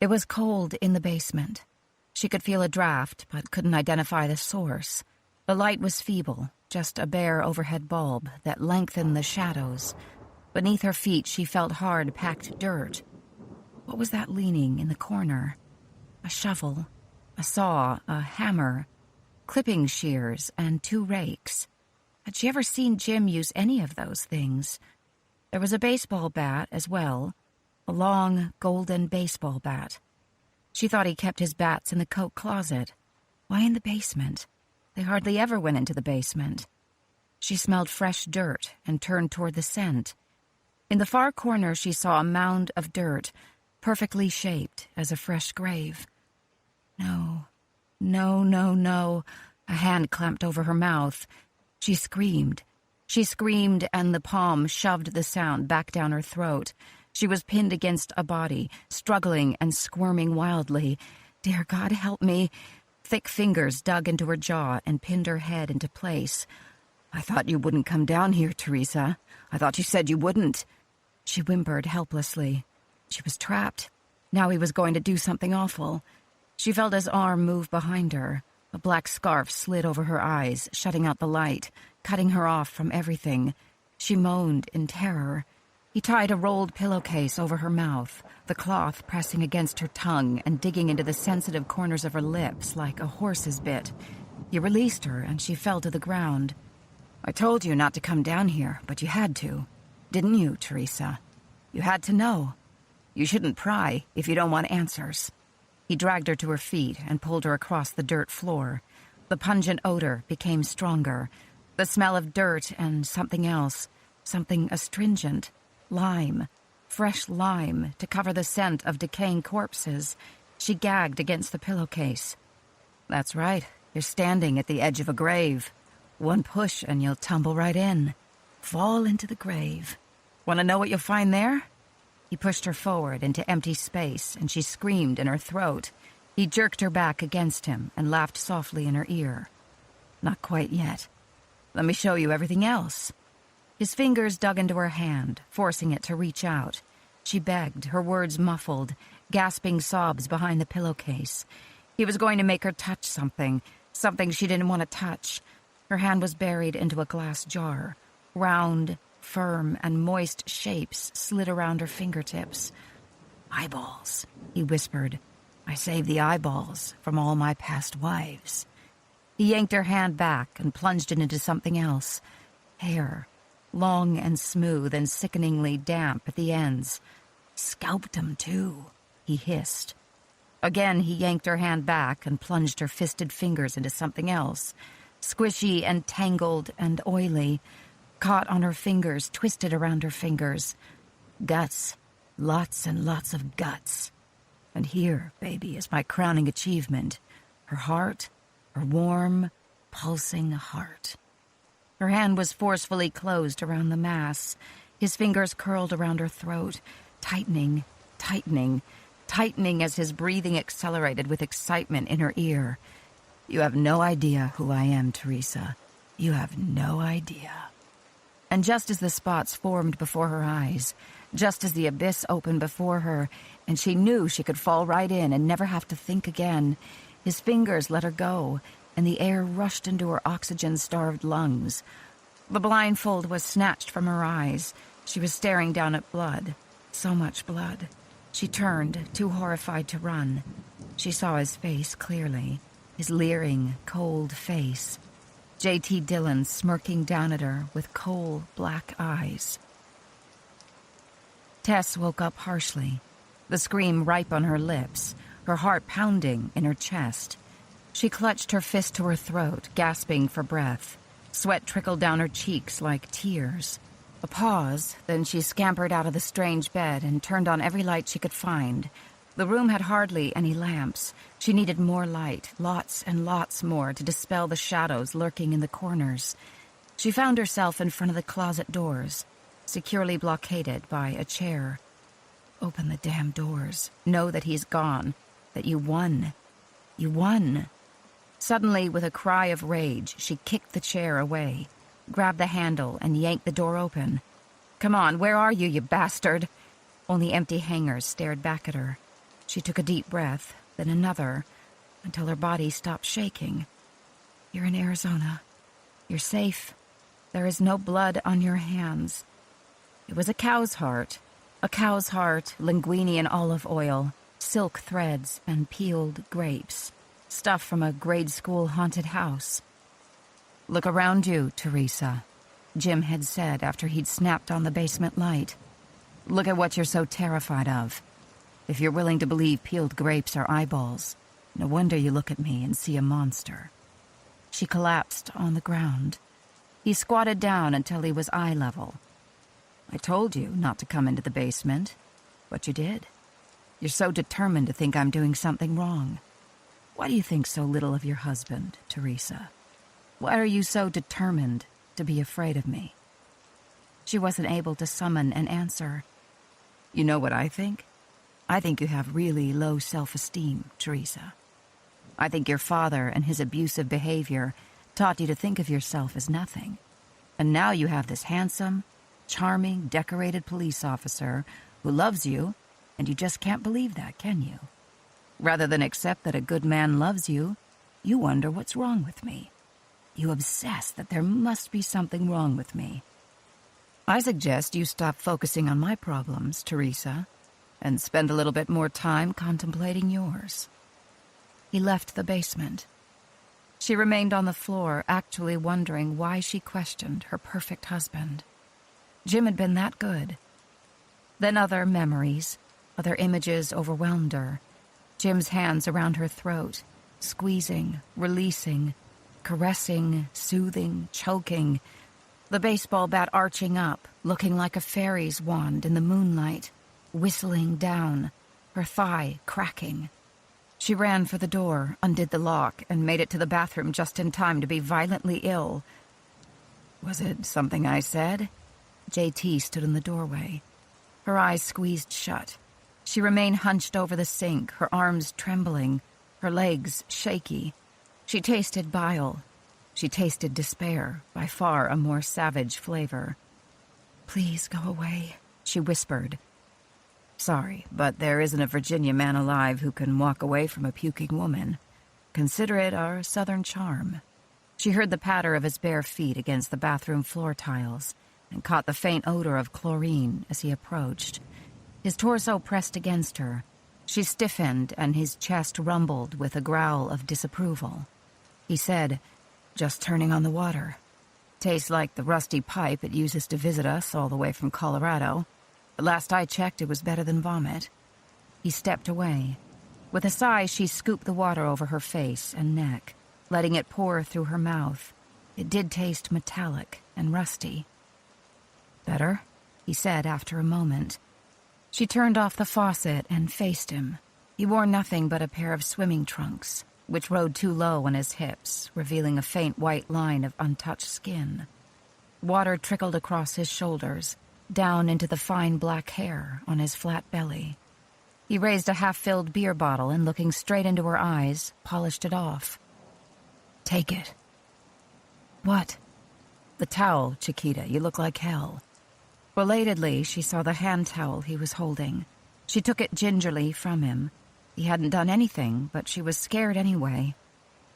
It was cold in the basement. She could feel a draft, but couldn't identify the source. The light was feeble, just a bare overhead bulb that lengthened the shadows. Beneath her feet, she felt hard, packed dirt. What was that leaning in the corner? A shovel, a saw, a hammer, clipping shears, and 2 rakes. Had she ever seen Jim use any of those things? There was a baseball bat as well, a long, golden baseball bat. She thought he kept his bats in the coat closet. Why in the basement? They hardly ever went into the basement. She smelled fresh dirt and turned toward the scent. In the far corner, she saw a mound of dirt, perfectly shaped as a fresh grave. No, no, no, no. A hand clamped over her mouth. She screamed. She screamed, and the palm shoved the sound back down her throat. She was pinned against a body, struggling and squirming wildly. Dear God, help me. Thick fingers dug into her jaw and pinned her head into place. I thought you wouldn't come down here, Teresa. I thought you said you wouldn't. She whimpered helplessly. She was trapped. Now he was going to do something awful. She felt his arm move behind her. A black scarf slid over her eyes, shutting out the light, cutting her off from everything. She moaned in terror. He tied a rolled pillowcase over her mouth, the cloth pressing against her tongue and digging into the sensitive corners of her lips like a horse's bit. He released her, and she fell to the ground. I told you not to come down here, but you had to. Didn't you, Teresa? You had to know. You shouldn't pry if you don't want answers. He dragged her to her feet and pulled her across the dirt floor. The pungent odor became stronger. The smell of dirt and something else, something astringent. Lime, fresh lime, to cover the scent of decaying corpses. She gagged against the pillowcase. That's right, you're standing at the edge of a grave. One push and you'll tumble right in. Fall into the grave. Want to know what you'll find there? He pushed her forward into empty space, and she screamed in her throat. He jerked her back against him and laughed softly in her ear. Not quite yet. Let me show you everything else. His fingers dug into her hand, forcing it to reach out. She begged, her words muffled, gasping sobs behind the pillowcase. He was going to make her touch something she didn't want to touch. Her hand was buried into a glass jar. Round, firm, and moist shapes slid around her fingertips. Eyeballs, he whispered. I saved the eyeballs from all my past wives. He yanked her hand back and plunged it into something else. Hair. Long and smooth and sickeningly damp at the ends. Scalped 'em, too, he hissed. Again, he yanked her hand back and plunged her fisted fingers into something else. Squishy and tangled and oily. Caught on her fingers, twisted around her fingers. Guts. Lots and lots of guts. And here, baby, is my crowning achievement. Her heart. Her warm, pulsing heart. Her hand was forcefully closed around the mass. His fingers curled around her throat, tightening, tightening, tightening as his breathing accelerated with excitement in her ear. You have no idea who I am, Teresa. You have no idea. And just as the spots formed before her eyes, just as the abyss opened before her, and she knew she could fall right in and never have to think again, his fingers let her go, and the air rushed into her oxygen-starved lungs. The blindfold was snatched from her eyes. She was staring down at blood. So much blood. She turned, too horrified to run. She saw his face clearly, his leering, cold face. J.T. Dillon smirking down at her with coal black eyes. Tess woke up harshly, the scream ripe on her lips, her heart pounding in her chest. She clutched her fist to her throat, gasping for breath. Sweat trickled down her cheeks like tears. A pause, then she scampered out of the strange bed and turned on every light she could find. The room had hardly any lamps. She needed more light, lots and lots more, to dispel the shadows lurking in the corners. She found herself in front of the closet doors, securely blockaded by a chair. Open the damn doors. Know that he's gone. That you won. You won. Suddenly, with a cry of rage, she kicked the chair away, grabbed the handle, and yanked the door open. Come on, where are you, you bastard? Only empty hangars stared back at her. She took a deep breath, then another, until her body stopped shaking. "You're in Arizona. You're safe. There is no blood on your hands." It was a cow's heart, linguine in olive oil, silk threads, and peeled grapes, stuff from a grade school haunted house. "Look around you, Teresa," Jim had said after he'd snapped on the basement light. "Look at what you're so terrified of. If you're willing to believe peeled grapes are eyeballs, no wonder you look at me and see a monster." She collapsed on the ground. He squatted down until he was eye level. "I told you not to come into the basement, but you did. You're so determined to think I'm doing something wrong. Why do you think so little of your husband, Teresa? Why are you so determined to be afraid of me?" She wasn't able to summon an answer. "You know what I think? I think you have really low self-esteem, Teresa. I think your father and his abusive behavior taught you to think of yourself as nothing. And now you have this handsome, charming, decorated police officer who loves you, and you just can't believe that, can you? Rather than accept that a good man loves you, you wonder what's wrong with me. You obsess that there must be something wrong with me. I suggest you stop focusing on my problems, Teresa, and spend a little bit more time contemplating yours." He left the basement. She remained on the floor, actually wondering why she questioned her perfect husband. Jim had been that good. Then other memories, other images overwhelmed her. Jim's hands around her throat, squeezing, releasing, caressing, soothing, choking. The baseball bat arching up, looking like a fairy's wand in the moonlight, whistling down, her thigh cracking. She ran for the door, undid the lock, and made it to the bathroom just in time to be violently ill. "Was it something I said?" JT stood in the doorway. Her eyes squeezed shut. She remained hunched over the sink, her arms trembling, her legs shaky. She tasted bile. She tasted despair, by far a more savage flavor. "Please go away," she whispered. "Sorry, but there isn't a Virginia man alive who can walk away from a puking woman. Consider it our southern charm." She heard the patter of his bare feet against the bathroom floor tiles and caught the faint odor of chlorine as he approached. His torso pressed against her. She stiffened, and his chest rumbled with a growl of disapproval. He said, "Just turning on the water. Tastes like the rusty pipe it uses to visit us all the way from Colorado. The last I checked, it was better than vomit." He stepped away. With a sigh, she scooped the water over her face and neck, letting it pour through her mouth. It did taste metallic and rusty. "Better?" he said after a moment. She turned off the faucet and faced him. He wore nothing but a pair of swimming trunks, which rode too low on his hips, revealing a faint white line of untouched skin. Water trickled across his shoulders, down into the fine black hair on his flat belly. He raised a half-filled beer bottle and, looking straight into her eyes, polished it off. "Take it." "What?" "The towel, Chiquita. You look like hell." Belatedly, she saw the hand towel he was holding. She took it gingerly from him. He hadn't done anything, but she was scared anyway.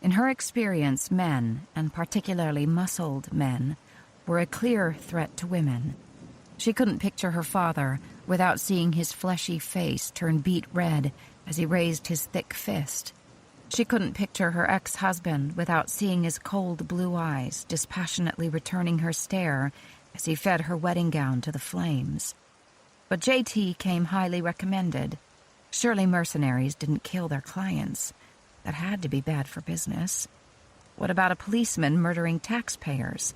In her experience, men, and particularly muscled men, were a clear threat to women. She couldn't picture her father without seeing his fleshy face turn beet red as he raised his thick fist. She couldn't picture her ex-husband without seeing his cold blue eyes dispassionately returning her stare as he fed her wedding gown to the flames. But JT came highly recommended. Surely mercenaries didn't kill their clients. That had to be bad for business. What about a policeman murdering taxpayers?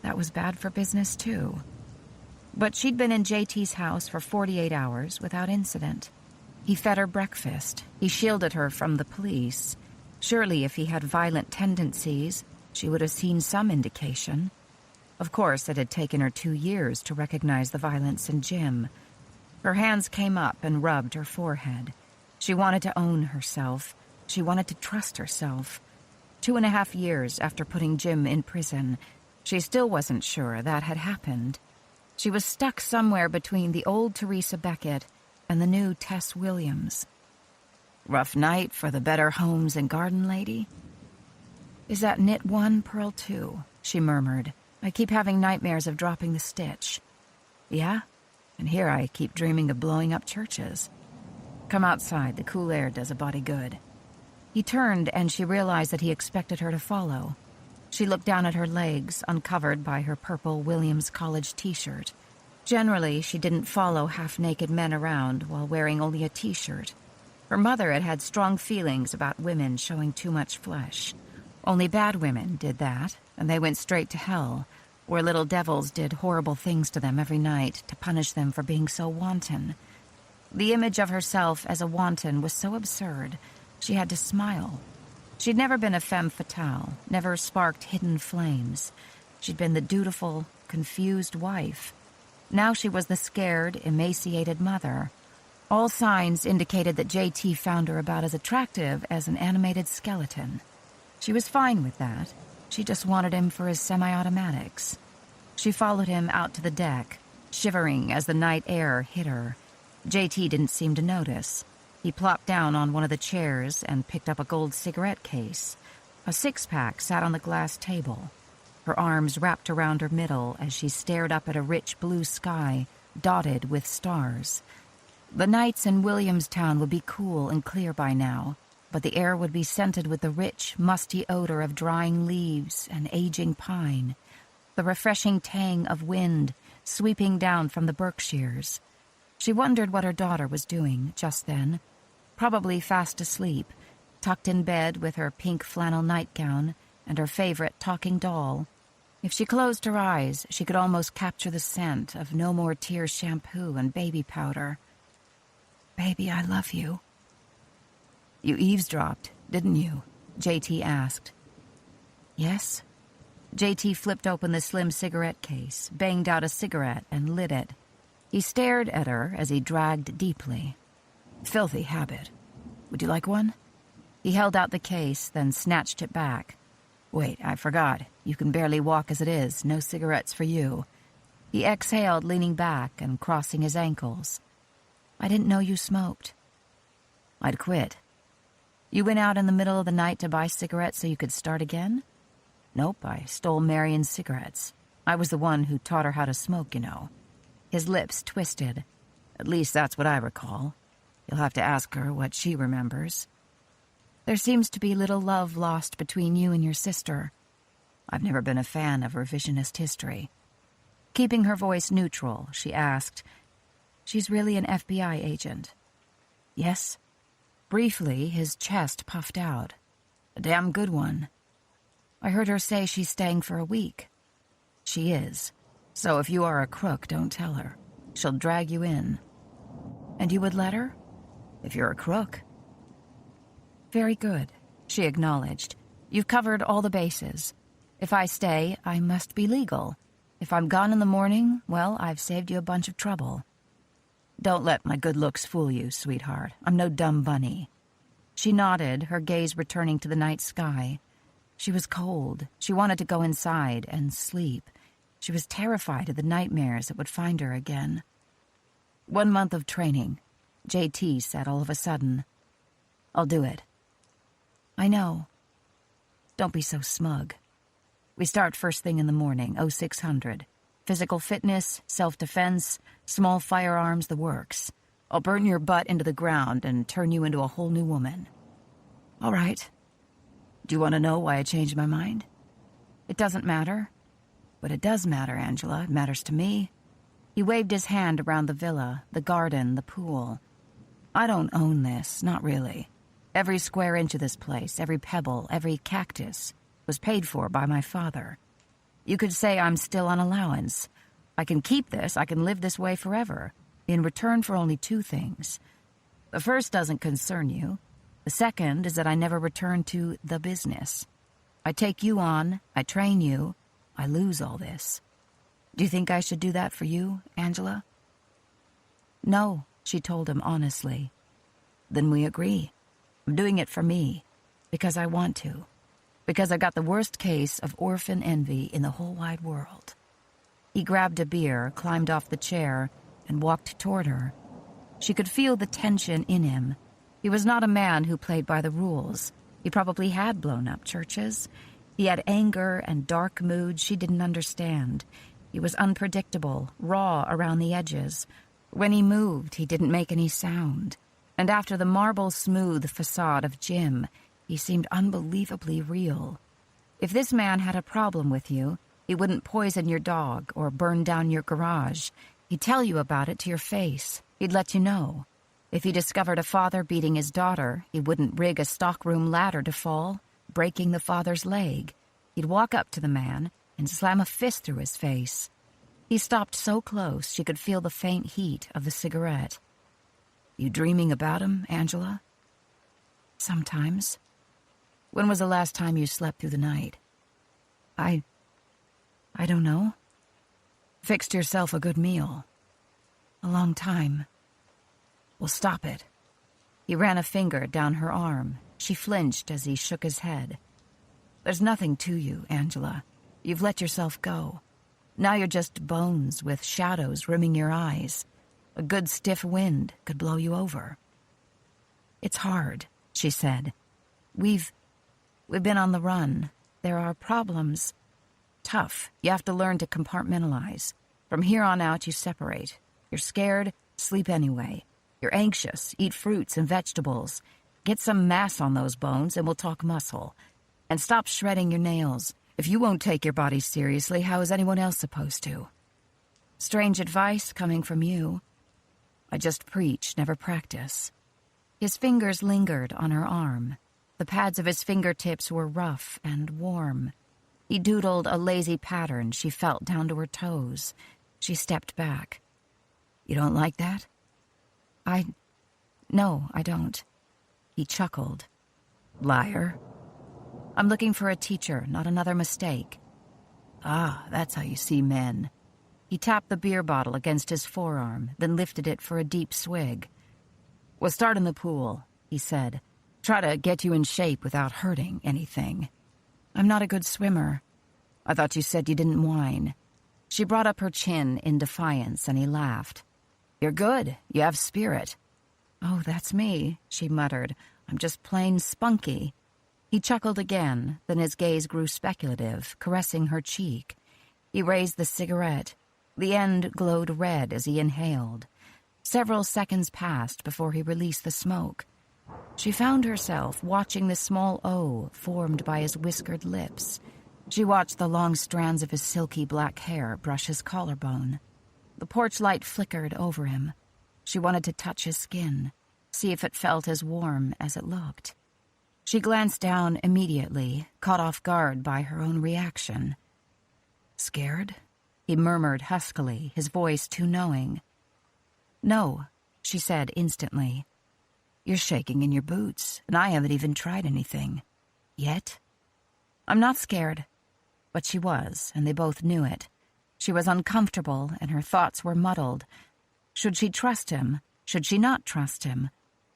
That was bad for business, too. But she'd been in JT's house for 48 hours without incident. He fed her breakfast. He shielded her from the police. Surely if he had violent tendencies, she would have seen some indication. Of course, it had taken her 2 years to recognize the violence in Jim. Her hands came up and rubbed her forehead. She wanted to own herself. She wanted to trust herself. 2.5 years after putting Jim in prison, she still wasn't sure that had happened. She was stuck somewhere between the old Teresa Beckett and the new Tess Williams. Rough night for the better homes and garden lady? Is that knit 1, purl 2? She murmured. I keep having nightmares of dropping the stitch. Yeah? And here I keep dreaming of blowing up churches. Come outside, the cool air does a body good. He turned and she realized that he expected her to follow. She looked down at her legs, uncovered by her purple Williams College t-shirt. Generally, she didn't follow half-naked men around while wearing only a t-shirt. Her mother had had strong feelings about women showing too much flesh. Only bad women did that, and they went straight to hell, where little devils did horrible things to them every night to punish them for being so wanton. The image of herself as a wanton was so absurd, she had to smile. She'd never been a femme fatale, never sparked hidden flames. She'd been the dutiful, confused wife. Now she was the scared, emaciated mother. All signs indicated that JT found her about as attractive as an animated skeleton. She was fine with that. She just wanted him for his semi-automatics. She followed him out to the deck, shivering as the night air hit her. JT didn't seem to notice. He plopped down on one of the chairs and picked up a gold cigarette case. A six-pack sat on the glass table. Her arms wrapped around her middle as she stared up at a rich blue sky, dotted with stars. The nights in Williamstown would be cool and clear by now, but the air would be scented with the rich, musty odor of drying leaves and aging pine, the refreshing tang of wind sweeping down from the Berkshires. She wondered what her daughter was doing just then. Probably fast asleep, tucked in bed with her pink flannel nightgown and her favorite talking doll. If she closed her eyes, she could almost capture the scent of No More Tears shampoo and baby powder. Baby, I love you. You eavesdropped, didn't you? JT asked. Yes. JT flipped open the slim cigarette case, banged out a cigarette, and lit it. He stared at her as he dragged deeply. Filthy habit. Would you like one? He held out the case, then snatched it back. Wait, I forgot. You can barely walk as it is. No cigarettes for you. He exhaled, leaning back and crossing his ankles. I didn't know you smoked. I'd quit. You went out in the middle of the night to buy cigarettes so you could start again? Nope, I stole Marion's cigarettes. I was the one who taught her how to smoke, you know. His lips twisted. At least that's what I recall. You'll have to ask her what she remembers. There seems to be little love lost between you and your sister. I've never been a fan of revisionist history. Keeping her voice neutral, she asked, She's really an FBI agent? Yes. Briefly, his chest puffed out. A damn good one. I heard her say she's staying for a week. She is. So if you are a crook, don't tell her. She'll drag you in. And you would let her? If you're a crook. Very good, she acknowledged. You've covered all the bases. If I stay, I must be legal. If I'm gone in the morning, well, I've saved you a bunch of trouble. Don't let my good looks fool you, sweetheart. I'm no dumb bunny. She nodded, her gaze returning to the night sky. She was cold. She wanted to go inside and sleep. She was terrified of the nightmares that would find her again. 1 month of training, JT said all of a sudden. I'll do it. I know. Don't be so smug. We start first thing in the morning, 0600. Physical fitness, self-defense, small firearms, the works. I'll burn your butt into the ground and turn you into a whole new woman. All right. Do you want to know why I changed my mind? It doesn't matter. But it does matter, Angela. It matters to me. He waved his hand around the villa, the garden, the pool. I don't own this, not really. Every square inch of this place, every pebble, every cactus, was paid for by my father. You could say I'm still on allowance. I can keep this, I can live this way forever, in return for only 2 things. The first doesn't concern you. The second is that I never return to the business. I take you on, I train you, I lose all this. Do you think I should do that for you, Angela? No, she told him honestly. Then we agree. I'm doing it for me, because I want to. Because I got the worst case of orphan envy in the whole wide world. He grabbed a beer, climbed off the chair, and walked toward her. She could feel the tension in him. He was not a man who played by the rules. He probably had blown up churches. He had anger and dark moods she didn't understand. He was unpredictable, raw around the edges. When he moved, he didn't make any sound. And after the marble-smooth facade of Jim, he seemed unbelievably real. If this man had a problem with you, he wouldn't poison your dog or burn down your garage. He'd tell you about it to your face. He'd let you know. If he discovered a father beating his daughter, he wouldn't rig a stockroom ladder to fall, breaking the father's leg. He'd walk up to the man and slam a fist through his face. He stopped so close she could feel the faint heat of the cigarette. You dreaming about him, Angela? Sometimes. When was the last time you slept through the night? I don't know. Fixed yourself a good meal. A long time. Well, stop it. He ran a finger down her arm. She flinched as he shook his head. There's nothing to you, Angela. You've let yourself go. Now you're just bones with shadows rimming your eyes. A good stiff wind could blow you over. It's hard, she said. We've been on the run. There are problems. Tough. You have to learn to compartmentalize. From here on out, you separate. You're scared, sleep anyway. You're anxious, eat fruits and vegetables. Get some mass on those bones and we'll talk muscle. And stop shredding your nails. If you won't take your body seriously, how is anyone else supposed to? Strange advice coming from you. I just preach, never practice. His fingers lingered on her arm. The pads of his fingertips were rough and warm. He doodled a lazy pattern she felt down to her toes. She stepped back. You don't like that? No, I don't. He chuckled. Liar. I'm looking for a teacher, not another mistake. Ah, that's how you see men. He tapped the beer bottle against his forearm, then lifted it for a deep swig. We'll start in the pool, he said. Try to get you in shape without hurting anything. I'm not a good swimmer. I thought you said you didn't whine. She brought up her chin in defiance, and he laughed. You're good. You have spirit. Oh, that's me, she muttered. I'm just plain spunky. He chuckled again, then his gaze grew speculative, caressing her cheek. He raised the cigarette. The end glowed red as he inhaled. Several seconds passed before he released the smoke. She found herself watching the small O formed by his whiskered lips. She watched the long strands of his silky black hair brush his collarbone. The porch light flickered over him. She wanted to touch his skin, see if it felt as warm as it looked. She glanced down immediately, caught off guard by her own reaction. Scared? He murmured huskily, his voice too knowing. No, she said instantly. You're shaking in your boots, and I haven't even tried anything. Yet? I'm not scared. But she was, and they both knew it. She was uncomfortable, and her thoughts were muddled. Should she trust him? Should she not trust him?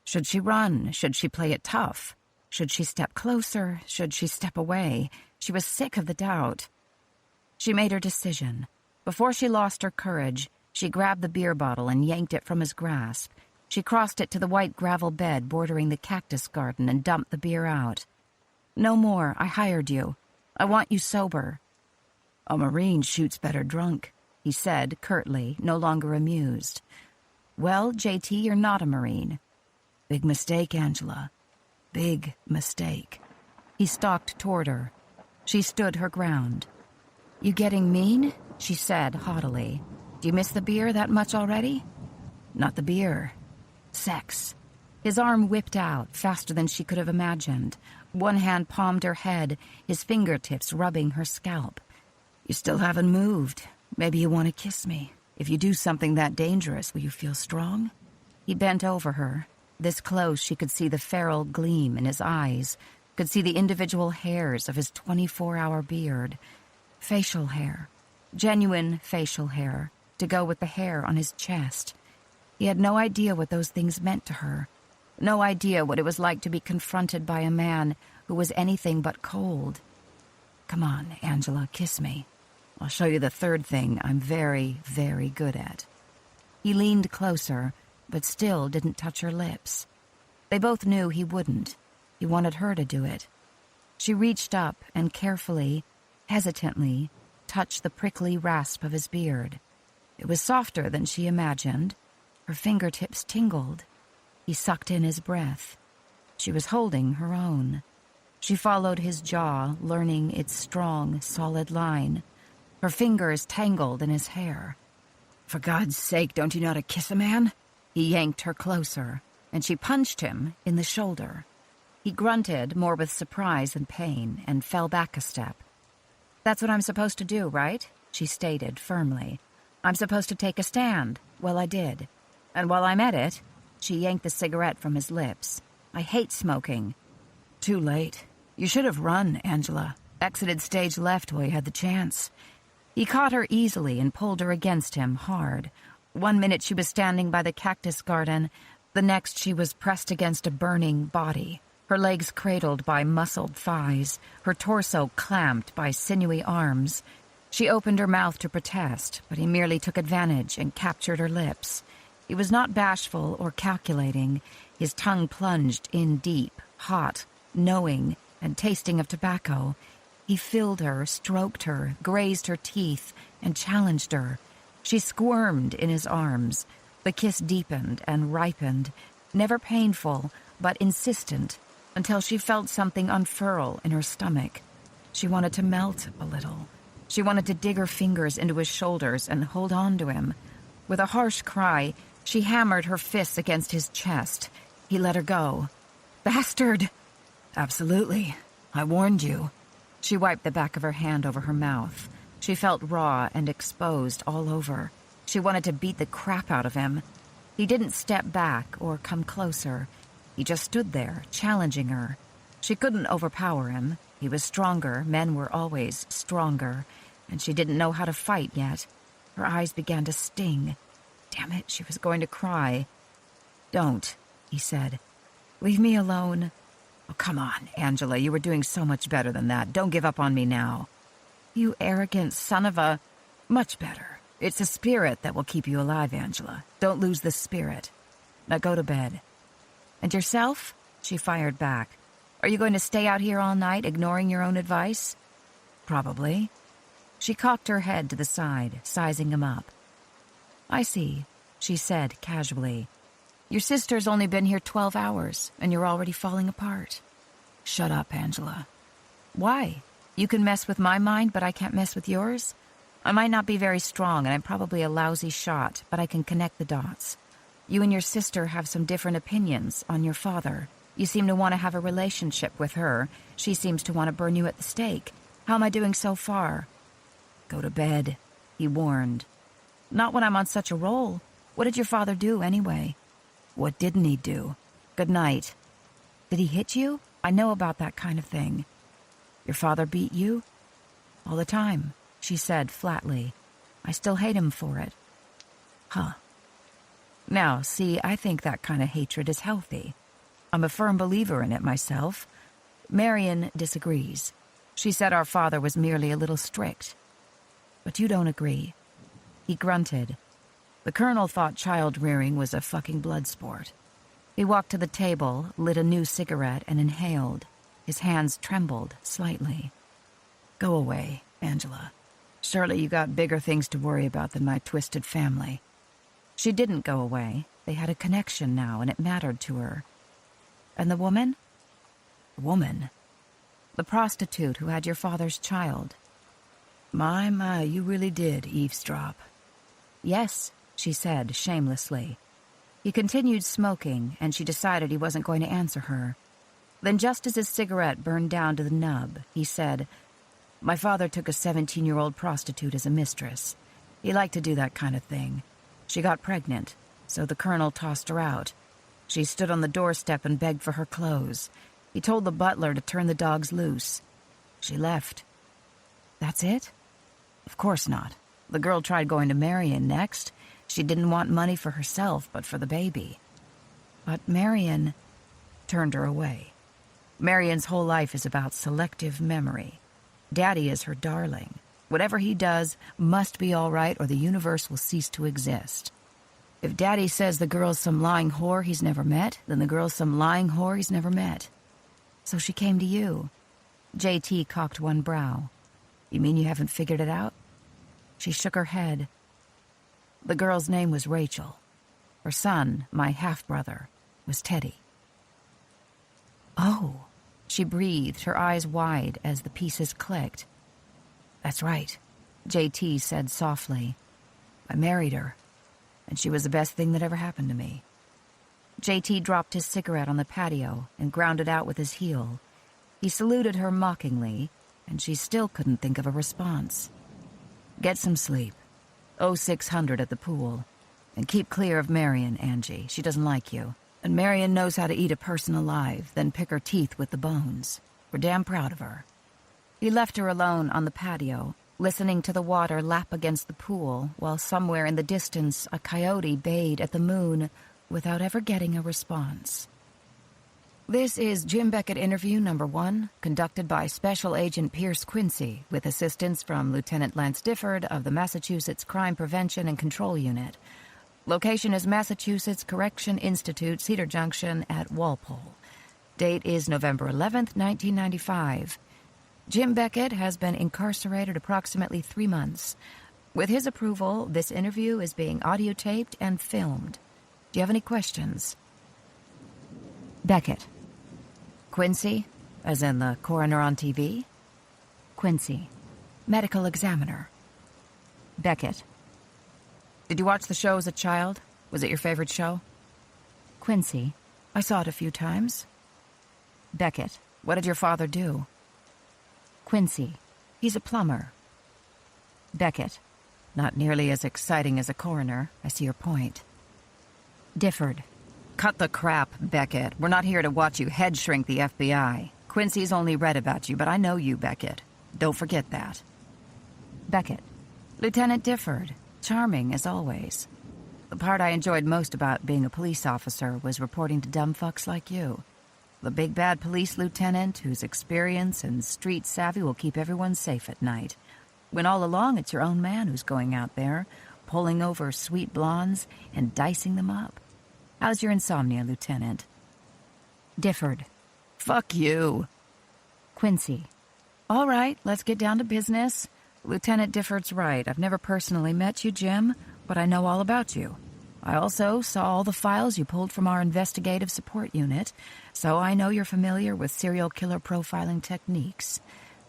Should she run? Should she play it tough? Should she step closer? Should she step away? She was sick of the doubt. She made her decision. Before she lost her courage, she grabbed the beer bottle and yanked it from his grasp. She crossed it to the white gravel bed bordering the cactus garden and dumped the beer out. No more. I hired you. I want you sober. A Marine shoots better drunk, he said curtly, no longer amused. Well, JT, you're not a Marine. Big mistake, Angela. Big mistake. He stalked toward her. She stood her ground. You getting mean? She said haughtily. Do you miss the beer that much already? Not the beer. Sex. His arm whipped out, faster than she could have imagined. One hand palmed her head, his fingertips rubbing her scalp. You still haven't moved. Maybe you want to kiss me. If you do something that dangerous, will you feel strong? He bent over her. This close, she could see the feral gleam in his eyes, could see the individual hairs of his 24-hour beard. Facial hair. Genuine facial hair, to go with the hair on his chest. He had no idea what those things meant to her. No idea what it was like to be confronted by a man who was anything but cold. Come on, Angela, kiss me. I'll show you the third thing I'm very, very good at. He leaned closer, but still didn't touch her lips. They both knew he wouldn't. He wanted her to do it. She reached up and carefully, hesitantly, touched the prickly rasp of his beard. It was softer than she imagined. Her fingertips tingled. He sucked in his breath. She was holding her own. She followed his jaw, learning its strong, solid line. Her fingers tangled in his hair. "For God's sake, don't you know how to kiss a man?" He yanked her closer, and she punched him in the shoulder. He grunted, more with surprise than pain, and fell back a step. "That's what I'm supposed to do, right?" she stated firmly. "I'm supposed to take a stand. Well, I did. And while I'm at it," she yanked the cigarette from his lips, "I hate smoking." "Too late. You should have run, Angela. Exited stage left while you had the chance." He caught her easily and pulled her against him hard. 1 minute she was standing by the cactus garden, the next she was pressed against a burning body, her legs cradled by muscled thighs, her torso clamped by sinewy arms. She opened her mouth to protest, but he merely took advantage and captured her lips. He was not bashful or calculating. His tongue plunged in deep, hot, knowing, and tasting of tobacco. He filled her, stroked her, grazed her teeth, and challenged her. She squirmed in his arms. The kiss deepened and ripened, never painful, but insistent, until she felt something unfurl in her stomach. She wanted to melt a little. She wanted to dig her fingers into his shoulders and hold on to him. With a harsh cry, she hammered her fists against his chest. He let her go. "Bastard!" "Absolutely. I warned you." She wiped the back of her hand over her mouth. She felt raw and exposed all over. She wanted to beat the crap out of him. He didn't step back or come closer. He just stood there, challenging her. She couldn't overpower him. He was stronger. Men were always stronger. And she didn't know how to fight yet. Her eyes began to sting. Damn it, she was going to cry. "Don't," he said. "Leave me alone." "Oh, come on, Angela, you were doing so much better than that. Don't give up on me now." "You arrogant son of a—" "Much better. It's the spirit that will keep you alive, Angela. Don't lose the spirit. Now go to bed." "And yourself?" she fired back. "Are you going to stay out here all night, ignoring your own advice?" "Probably." She cocked her head to the side, sizing him up. "I see," she said casually. "Your sister's only been here 12 hours, and you're already falling apart." "Shut up, Angela." "Why? You can mess with my mind, but I can't mess with yours? I might not be very strong, and I'm probably a lousy shot, but I can connect the dots. You and your sister have some different opinions on your father. You seem to want to have a relationship with her. She seems to want to burn you at the stake. How am I doing so far?" "Go to bed," he warned. "Not when I'm on such a roll. What did your father do, anyway?" "What didn't he do? Good night." "Did he hit you? I know about that kind of thing." "Your father beat you?" "All the time," she said flatly. "I still hate him for it." "Huh. Now, see, I think that kind of hatred is healthy. I'm a firm believer in it myself. Marion disagrees. She said our father was merely a little strict. But you don't agree." He grunted. The colonel thought child-rearing was a fucking blood sport. He walked to the table, lit a new cigarette, and inhaled. His hands trembled slightly. "Go away, Angela. Surely you got bigger things to worry about than my twisted family." She didn't go away. They had a connection now, and it mattered to her. "And the woman?" "The woman?" "The prostitute who had your father's child." My, you really did eavesdrop." "Yes," she said shamelessly. He continued smoking, and she decided he wasn't going to answer her. Then, just as his cigarette burned down to the nub, he said, "My father took a 17-year-old prostitute as a mistress. He liked to do that kind of thing. She got pregnant, so the colonel tossed her out. She stood on the doorstep and begged for her clothes. He told the butler to turn the dogs loose. She left." "That's it?" "Of course not. The girl tried going to Marion next. She didn't want money for herself, but for the baby. But Marion turned her away. Marion's whole life is about selective memory. Daddy is her darling. Whatever he does must be all right or the universe will cease to exist." If Daddy says the girl's some lying whore he's never met, then the girl's some lying whore he's never met. So she came to you. JT cocked one brow. You mean you haven't figured it out? She shook her head. The girl's name was Rachel. Her son, my half-brother, was Teddy. Oh, she breathed, her eyes wide as the pieces clicked. That's right, JT said softly. I married her, and she was the best thing that ever happened to me. JT dropped his cigarette on the patio and ground it out with his heel. He saluted her mockingly, and she still couldn't think of a response. Get some sleep. 0600 at the pool. And keep clear of Marion, Angie. She doesn't like you. And Marion knows how to eat a person alive, then pick her teeth with the bones. We're damn proud of her. He left her alone on the patio, listening to the water lap against the pool, while somewhere in the distance a coyote bayed at the moon without ever getting a response. This is Jim Beckett interview number 1, conducted by Special Agent Pierce Quincy, with assistance from Lieutenant Lance Difford of the Massachusetts Crime Prevention and Control Unit. Location is Massachusetts Correction Institute, Cedar Junction at Walpole. Date is November 11th, 1995. Jim Beckett has been incarcerated approximately 3 months. With his approval, this interview is being audiotaped and filmed. Do you have any questions? Beckett. Quincy, as in the coroner on TV? Quincy. Medical examiner. Beckett. Did you watch the show as a child? Was it your favorite show? Quincy. I saw it a few times. Beckett. What did your father do? Quincy. He's a plumber. Beckett. Not nearly as exciting as a coroner. I see your point. Difford. Cut the crap, Beckett. We're not here to watch you head shrink the FBI. Quincy's only read about you, but I know you, Beckett. Don't forget that. Beckett. Lieutenant Difford. Charming, as always. The part I enjoyed most about being a police officer was reporting to dumb fucks like you. The big bad police lieutenant whose experience and street savvy will keep everyone safe at night. When all along it's your own man who's going out there, pulling over sweet blondes and dicing them up. How's your insomnia, Lieutenant? Difford. Fuck you. Quincy. All right, let's get down to business. Lieutenant Difford's right. I've never personally met you, Jim, but I know all about you. I also saw all the files you pulled from our investigative support unit, so I know you're familiar with serial killer profiling techniques.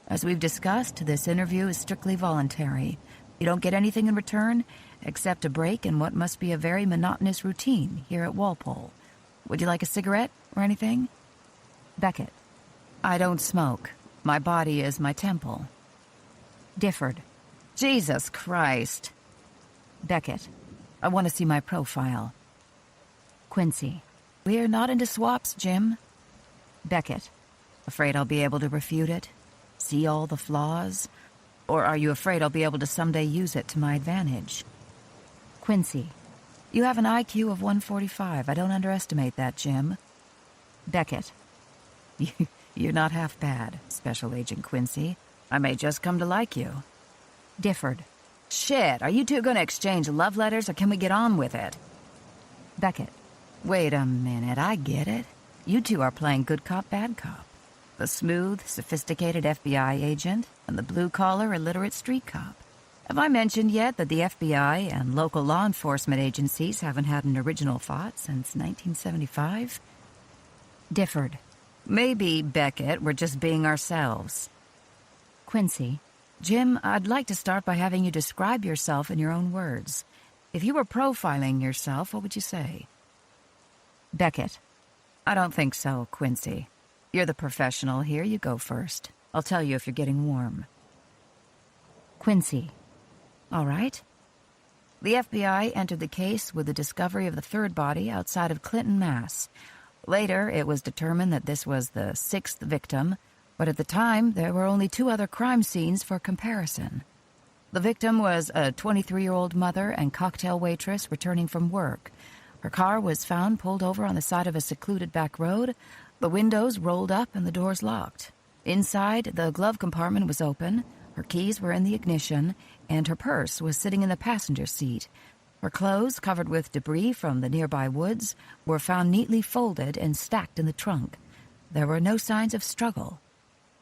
As we've discussed, this interview is strictly voluntary. You don't get anything in return, except a break in what must be a very monotonous routine here at Walpole. Would you like a cigarette or anything? Beckett. I don't smoke. My body is my temple. Difford. Jesus Christ. Beckett. I want to see my profile. Quincy. We're not into swaps, Jim. Beckett. Afraid I'll be able to refute it? See all the flaws? Or are you afraid I'll be able to someday use it to my advantage? Quincy. You have an IQ of 145. I don't underestimate that, Jim. Beckett. You're not half bad, Special Agent Quincy. I may just come to like you. Difford. Shit, are you two going to exchange love letters or can we get on with it? Beckett. Wait a minute, I get it. You two are playing good cop, bad cop. The smooth, sophisticated FBI agent and the blue-collar, illiterate street cop. Have I mentioned yet that the FBI and local law enforcement agencies haven't had an original thought since 1975? Difford. Maybe, Beckett, we're just being ourselves. Quincy. Jim, I'd like to start by having you describe yourself in your own words. If you were profiling yourself, what would you say? Beckett. I don't think so, Quincy. You're the professional here. You go first. I'll tell you if you're getting warm. Quincy. All right. The FBI entered the case with the discovery of the third body outside of Clinton, Mass. Later, it was determined that this was the 6th victim, but at the time, there were only 2 other crime scenes for comparison. The victim was a 23-year-old mother and cocktail waitress returning from work. Her car was found pulled over on the side of a secluded back road, the windows rolled up and the doors locked. Inside, the glove compartment was open, her keys were in the ignition, and her purse was sitting in the passenger seat. Her clothes, covered with debris from the nearby woods, were found neatly folded and stacked in the trunk. There were no signs of struggle.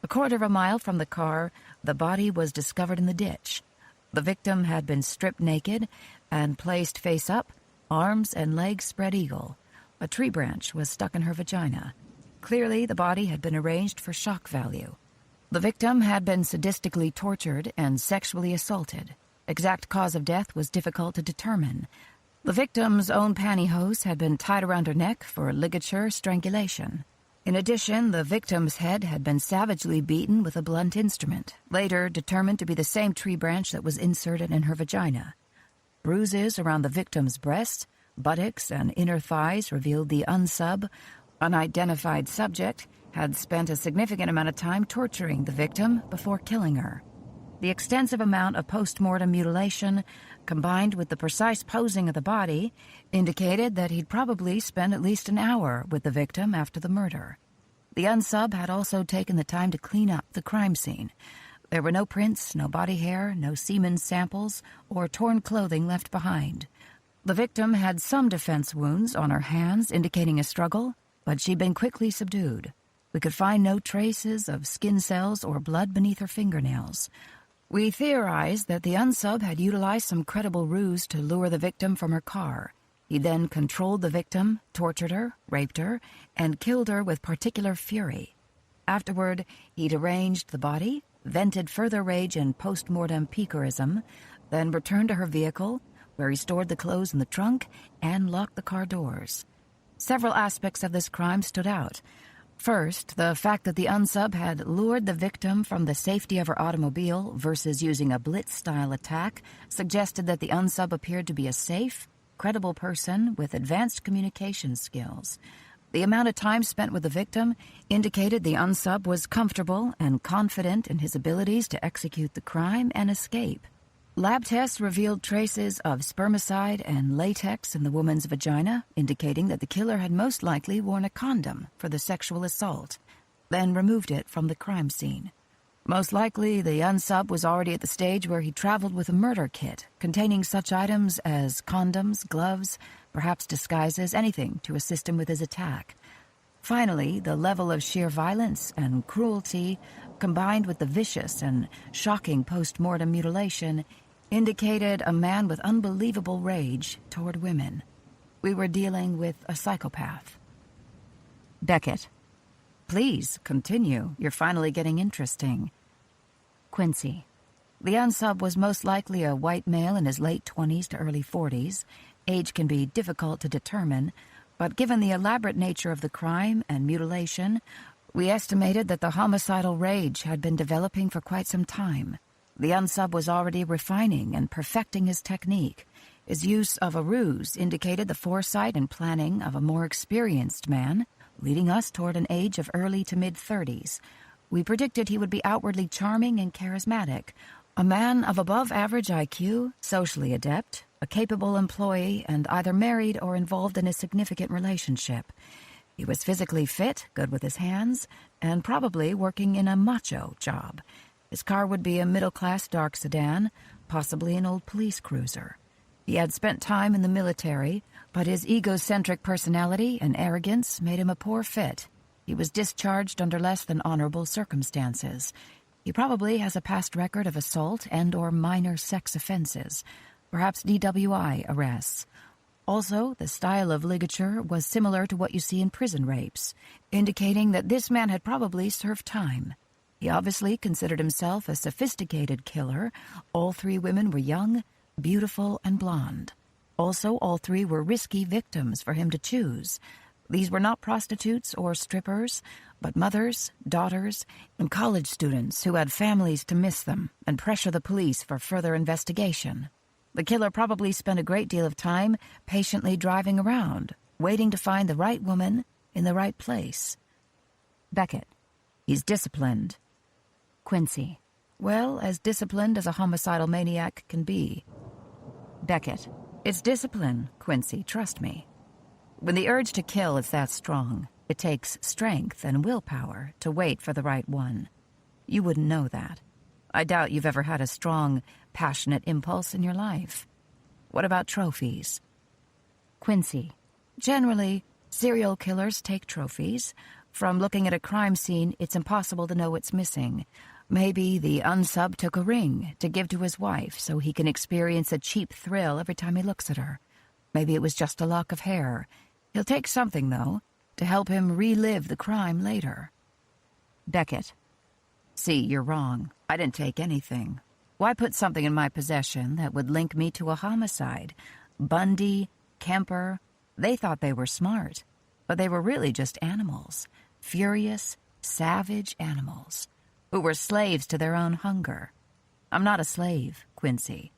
A quarter of a mile from the car, the body was discovered in the ditch. The victim had been stripped naked and placed face up, arms and legs spread eagle. A tree branch was stuck in her vagina. Clearly, the body had been arranged for shock value. The victim had been sadistically tortured and sexually assaulted. Exact cause of death was difficult to determine. The victim's own pantyhose had been tied around her neck for ligature strangulation. In addition, the victim's head had been savagely beaten with a blunt instrument, later determined to be the same tree branch that was inserted in her vagina. Bruises around the victim's breasts, buttocks, and inner thighs revealed the unidentified subject had spent a significant amount of time torturing the victim before killing her. The extensive amount of post-mortem mutilation, combined with the precise posing of the body, indicated that he'd probably spent at least an hour with the victim after the murder. The unsub had also taken the time to clean up the crime scene. There were no prints, no body hair, no semen samples, or torn clothing left behind. The victim had some defense wounds on her hands indicating a struggle, but she'd been quickly subdued. We could find no traces of skin cells or blood beneath her fingernails. We theorized that the unsub had utilized some credible ruse to lure the victim from her car. He then controlled the victim, tortured her, raped her, and killed her with particular fury. Afterward, he'd arranged the body, vented further rage in post-mortem piquerism, then returned to her vehicle, where he stored the clothes in the trunk and locked the car doors. Several aspects of this crime stood out. First, the fact that the unsub had lured the victim from the safety of her automobile versus using a blitz-style attack suggested that the unsub appeared to be a safe, credible person with advanced communication skills. The amount of time spent with the victim indicated the unsub was comfortable and confident in his abilities to execute the crime and escape. Lab tests revealed traces of spermicide and latex in the woman's vagina, indicating that the killer had most likely worn a condom for the sexual assault, then removed it from the crime scene. Most likely, the unsub was already at the stage where he traveled with a murder kit containing such items as condoms, gloves, perhaps disguises, anything to assist him with his attack. Finally, the level of sheer violence and cruelty, combined with the vicious and shocking post-mortem mutilation, indicated a man with unbelievable rage toward women. We were dealing with a psychopath. Beckett. Please, continue. You're finally getting interesting. Quincy. The unsub was most likely a white male in his late 20s to early 40s. Age can be difficult to determine, but given the elaborate nature of the crime and mutilation, we estimated that the homicidal rage had been developing for quite some time. The unsub was already refining and perfecting his technique. His use of a ruse indicated the foresight and planning of a more experienced man, leading us toward an age of early to mid-30s. We predicted he would be outwardly charming and charismatic, a man of above-average IQ, socially adept, a capable employee, and either married or involved in a significant relationship. He was physically fit, good with his hands, and probably working in a macho job. His car would be a middle-class dark sedan, possibly an old police cruiser. He had spent time in the military, but his egocentric personality and arrogance made him a poor fit. He was discharged under less than honorable circumstances. He probably has a past record of assault and/or minor sex offenses, perhaps DWI arrests. Also, the style of ligature was similar to what you see in prison rapes, indicating that this man had probably served time. He obviously considered himself a sophisticated killer. All three women were young, beautiful, and blonde. Also, all three were risky victims for him to choose. These were not prostitutes or strippers, but mothers, daughters, and college students who had families to miss them and pressure the police for further investigation. The killer probably spent a great deal of time patiently driving around, waiting to find the right woman in the right place. Beckett. He's disciplined. Quincy. Well, as disciplined as a homicidal maniac can be. Beckett. It's discipline, Quincy, trust me. When the urge to kill is that strong, it takes strength and willpower to wait for the right one. You wouldn't know that. I doubt you've ever had a strong, passionate impulse in your life. What about trophies? Quincy. Generally, serial killers take trophies. From looking at a crime scene, it's impossible to know what's missing. Maybe the unsub took a ring to give to his wife so he can experience a cheap thrill every time he looks at her. Maybe it was just a lock of hair. He'll take something, though, to help him relive the crime later. Beckett. See, you're wrong. I didn't take anything. Why put something in my possession that would link me to a homicide? Bundy, Kemper, they thought they were smart, but they were really just animals. Furious, savage animals who were slaves to their own hunger. I'm not a slave, Quincy.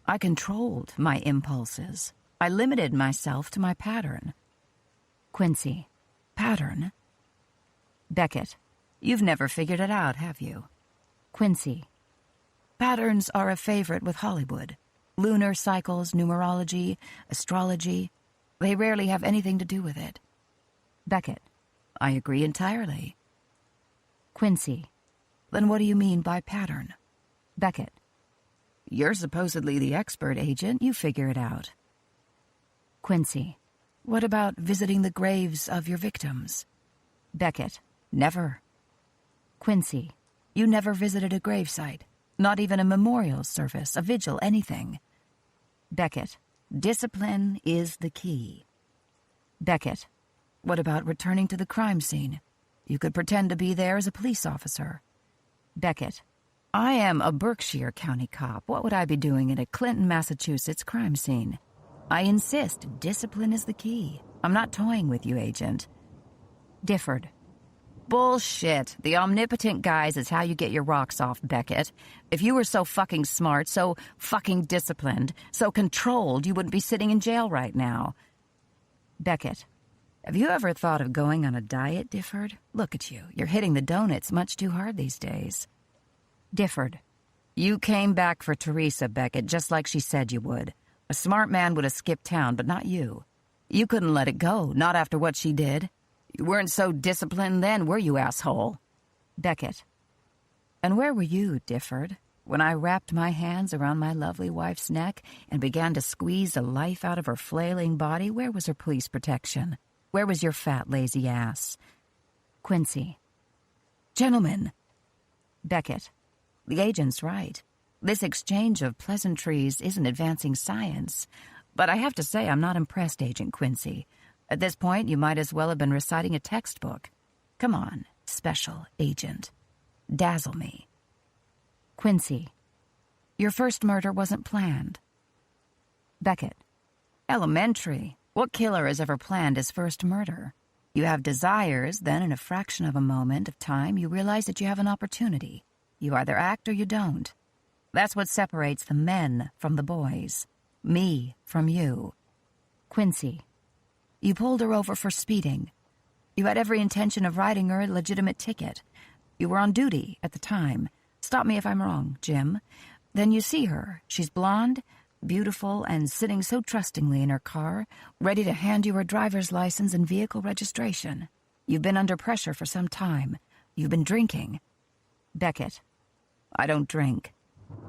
I controlled my impulses. I limited myself to my pattern. Quincy. Pattern? Beckett. You've never figured it out, have you? Quincy. Patterns are a favorite with Hollywood. Lunar cycles, numerology, astrology. They rarely have anything to do with it. Beckett. I agree entirely. Quincy. Then what do you mean by pattern? Beckett. You're supposedly the expert, Agent. You figure it out. Quincy. What about visiting the graves of your victims? Beckett. Never. Quincy. You never visited a gravesite? Not even a memorial service, a vigil, anything? Beckett. Discipline is the key. Beckett. What about returning to the crime scene? You could pretend to be there as a police officer. Beckett. I am a Berkshire County cop. What would I be doing at a Clinton, Massachusetts crime scene? I insist discipline is the key. I'm not toying with you, Agent. Difford. Bullshit. The omnipotent guise is how you get your rocks off, Beckett. If you were so fucking smart, so fucking disciplined, so controlled, you wouldn't be sitting in jail right now. Beckett. Have you ever thought of going on a diet, Difford? Look at you. You're hitting the donuts much too hard these days. Difford. You came back for Teresa, Beckett, just like she said you would. A smart man would have skipped town, but not you. You couldn't let it go, not after what she did. You weren't so disciplined then, were you, asshole? Beckett. And where were you, Difford, when I wrapped my hands around my lovely wife's neck and began to squeeze the life out of her flailing body? Where was her police protection? Where was your fat, lazy ass? Quincy. Gentlemen. Beckett. The agent's right. This exchange of pleasantries isn't advancing science. But I have to say I'm not impressed, Agent Quincy. At this point, you might as well have been reciting a textbook. Come on, special agent. Dazzle me. Quincy. Your first murder wasn't planned. Beckett. Elementary. What killer has ever planned his first murder? You have desires, then in a fraction of a moment of time, you realize that you have an opportunity. You either act or you don't. That's what separates the men from the boys. Me from you. Quincy. You pulled her over for speeding. You had every intention of writing her a legitimate ticket. You were on duty at the time. Stop me if I'm wrong, Jim. Then you see her. She's blonde, beautiful, and sitting so trustingly in her car, ready to hand you her driver's license and vehicle registration. You've been under pressure for some time. You've been drinking. Beckett. I don't drink.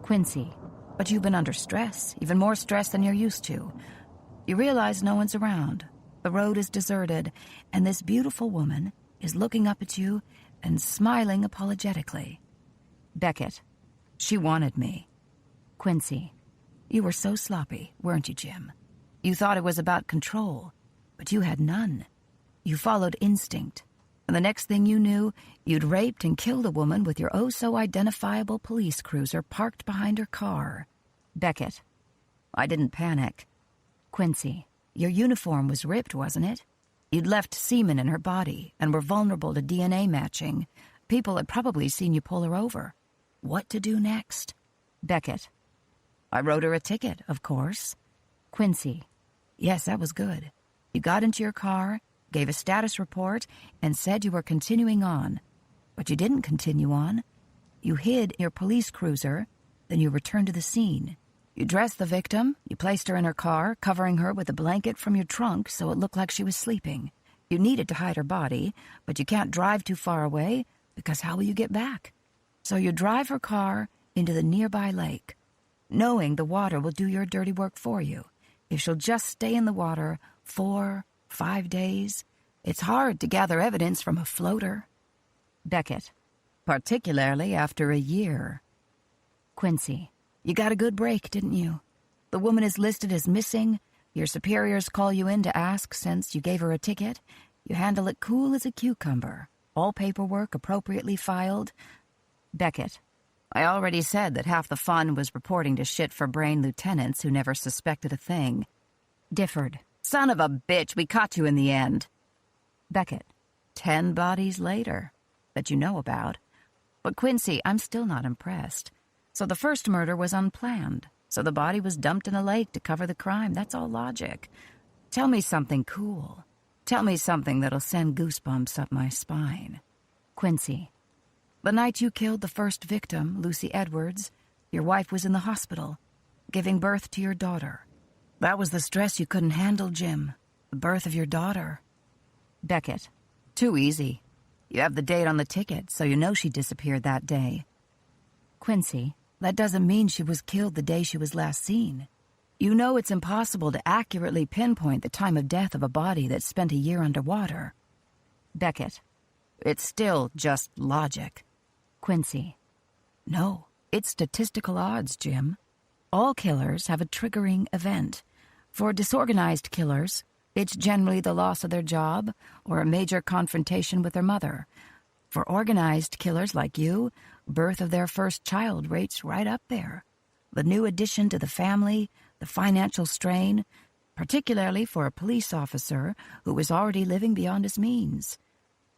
Quincy. But you've been under stress, even more stress than you're used to. You realize no one's around. The road is deserted, and this beautiful woman is looking up at you and smiling apologetically. Beckett. She wanted me. Quincy. You were so sloppy, weren't you, Jim? You thought it was about control, but you had none. You followed instinct, and the next thing you knew, you'd raped and killed a woman with your oh-so-identifiable police cruiser parked behind her car. Beckett. I didn't panic. Quincy. Your uniform was ripped, wasn't it? You'd left semen in her body and were vulnerable to DNA matching. People had probably seen you pull her over. What to do next? Beckett. I wrote her a ticket, of course. Quincy. Yes, that was good. You got into your car, gave a status report, and said you were continuing on. But you didn't continue on. You hid your police cruiser, then you returned to the scene. You dressed the victim, you placed her in her car, covering her with a blanket from your trunk so it looked like she was sleeping. You needed to hide her body, but you can't drive too far away because how will you get back? So you drive her car into the nearby lake, knowing the water will do your dirty work for you. If she'll just stay in the water 4, 5 days, it's hard to gather evidence from a floater. Beckett. Particularly after a year. Quincy. You got a good break, didn't you? The woman is listed as missing. Your superiors call you in to ask since you gave her a ticket. You handle it cool as a cucumber. All paperwork appropriately filed. Beckett. I already said that half the fun was reporting to shit-for-brain lieutenants who never suspected a thing. Difford. Son of a bitch, we caught you in the end. Beckett. 10 bodies later. That you know about. But Quincy, I'm still not impressed. So the first murder was unplanned. So the body was dumped in a lake to cover the crime. That's all logic. Tell me something cool. Tell me something that'll send goosebumps up my spine. Quincy. The night you killed the first victim, Lucy Edwards, your wife was in the hospital, giving birth to your daughter. That was the stress you couldn't handle, Jim. The birth of your daughter. Beckett. Too easy. You have the date on the ticket, so you know she disappeared that day. Quincy. That doesn't mean she was killed the day she was last seen. You know it's impossible to accurately pinpoint the time of death of a body that spent a year underwater. Beckett. It's still just logic. Quincy. No, it's statistical odds, Jim. All killers have a triggering event. For disorganized killers, it's generally the loss of their job or a major confrontation with their mother. For organized killers like you, birth of their first child rates right up there. The new addition to the family, the financial strain, particularly for a police officer who was already living beyond his means.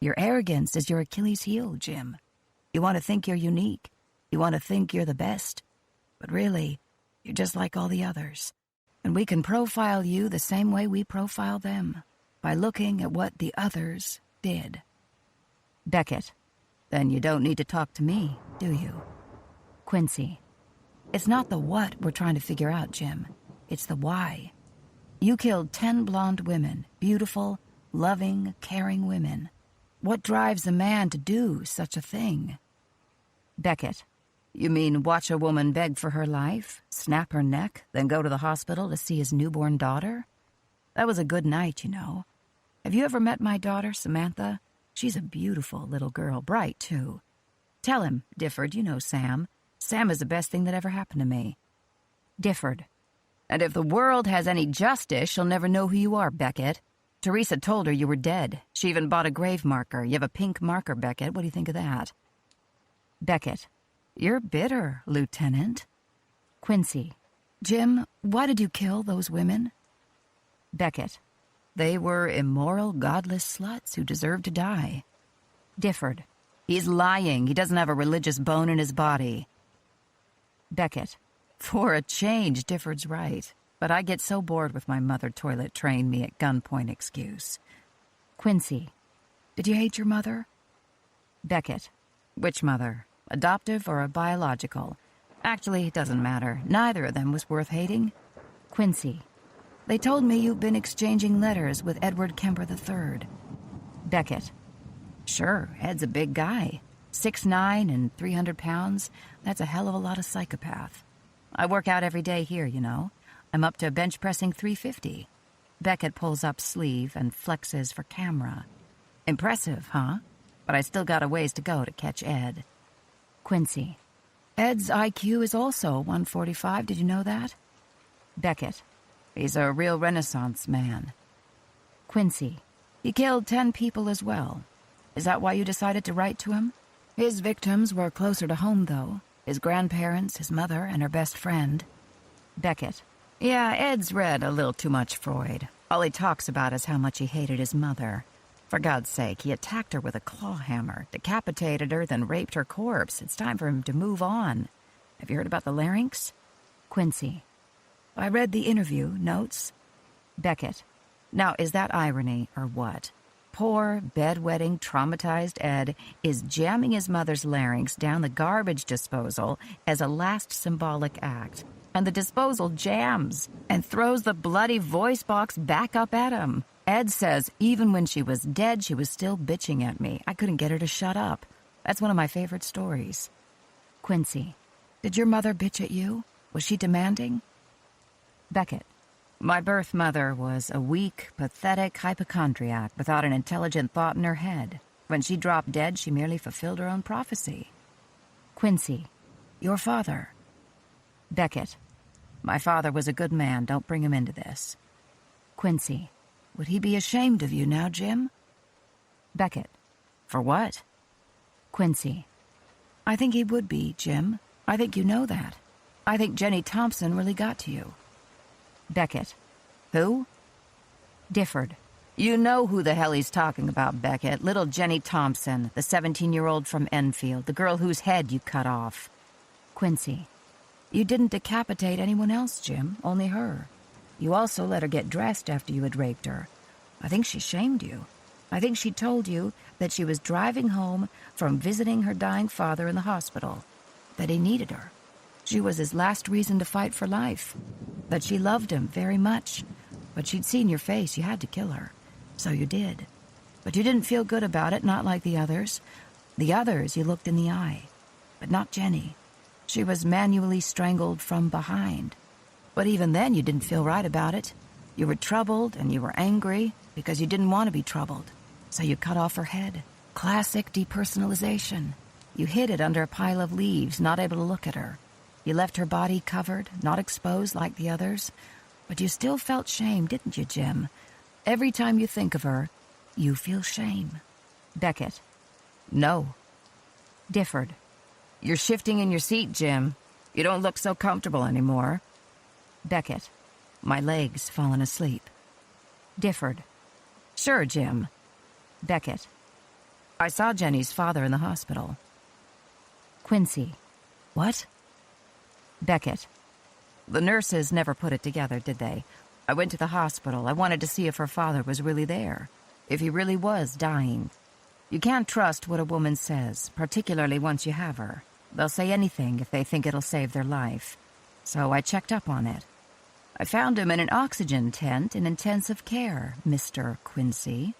Your arrogance is your Achilles heel, Jim. You want to think you're unique. You want to think you're the best. But really, you're just like all the others. And we can profile you the same way we profile them, by looking at what the others did. Beckett. Then you don't need to talk to me, do you? Quincy. It's not the what we're trying to figure out, Jim. It's the why. You killed 10 blonde women, beautiful, loving, caring women. What drives a man to do such a thing? Beckett. You mean watch a woman beg for her life, snap her neck, then go to the hospital to see his newborn daughter? That was a good night, you know. Have you ever met my daughter, Samantha? She's a beautiful little girl, bright, too. Tell him, Difford, you know Sam. Sam is the best thing that ever happened to me. Difford. And if the world has any justice, she'll never know who you are, Beckett. Teresa told her you were dead. She even bought a grave marker. You have a pink marker, Beckett. What do you think of that? Beckett. You're bitter, Lieutenant. Quincy. Jim, why did you kill those women? Beckett. They were immoral, godless sluts who deserved to die. Difford. He's lying. He doesn't have a religious bone in his body. Beckett. For a change, Difford's right. But I get so bored with my mother toilet trained me at gunpoint excuse. Quincy. Did you hate your mother? Beckett. Which mother? Adoptive or a biological? Actually, it doesn't matter. Neither of them was worth hating. Quincy. They told me you've been exchanging letters with Edward Kemper III. Beckett. Sure, Ed's a big guy. 6'9" and 300 pounds. That's a hell of a lot of psychopath. I work out every day here, you know. I'm up to bench pressing 350. Beckett pulls up sleeve and flexes for camera. Impressive, huh? But I still got a ways to go to catch Ed. Quincy. Ed's IQ is also 145, did you know that? Beckett. He's a real Renaissance man. Quincy. He killed 10 people as well. Is that why you decided to write to him? His victims were closer to home, though. His grandparents, his mother, and her best friend. Beckett. Yeah, Ed's read a little too much Freud. All he talks about is how much he hated his mother. For God's sake, he attacked her with a claw hammer, decapitated her, then raped her corpse. It's time for him to move on. Have you heard about the larynx? Quincy. I read the interview notes. Beckett. Now, is that irony or what? Poor, bedwetting, traumatized Ed is jamming his mother's larynx down the garbage disposal as a last symbolic act. And the disposal jams and throws the bloody voice box back up at him. Ed says even when she was dead, she was still bitching at me. I couldn't get her to shut up. That's one of my favorite stories. Quincy. Did your mother bitch at you? Was she demanding? Beckett. My birth mother was a weak, pathetic hypochondriac without an intelligent thought in her head. When she dropped dead, she merely fulfilled her own prophecy. Quincy, your father. Beckett, my father was a good man. Don't bring him into this. Quincy, would he be ashamed of you now, Jim? Beckett, for what? Quincy, I think he would be, Jim. I think you know that. I think Jenny Thompson really got to you. Beckett, who? Difford, you know who the hell he's talking about, Beckett. Little Jenny Thompson, the 17-year-old from Enfield, the girl whose head you cut off. Quincy, you didn't decapitate anyone else, Jim, only her. You also let her get dressed after you had raped her. I think she shamed you. I think she told you that she was driving home from visiting her dying father in the hospital, that he needed her. She was his last reason to fight for life, that she loved him very much, but she'd seen your face, you had to kill her. So you did. But you didn't feel good about it, not like the others. The others you looked in the eye, but not Jenny. She was manually strangled from behind. But even then you didn't feel right about it. You were troubled and you were angry because you didn't want to be troubled. So you cut off her head. Classic depersonalization. You hid it under a pile of leaves, not able to look at her. You left her body covered, not exposed like the others. But you still felt shame, didn't you, Jim? Every time you think of her, you feel shame. Beckett, no. Difford, you're shifting in your seat, Jim. You don't look so comfortable anymore. Beckett, my legs fallen asleep. Difford, sure, Jim. Beckett, I saw Jenny's father in the hospital. Quincy, what? Beckett, the nurses never put it together, did they? I went to the hospital. I wanted to see if her father was really there, if he really was dying. You can't trust what a woman says, particularly once you have her. They'll say anything if they think it'll save their life. So I checked up on it. I found him in an oxygen tent in intensive care, Mr. Quincy.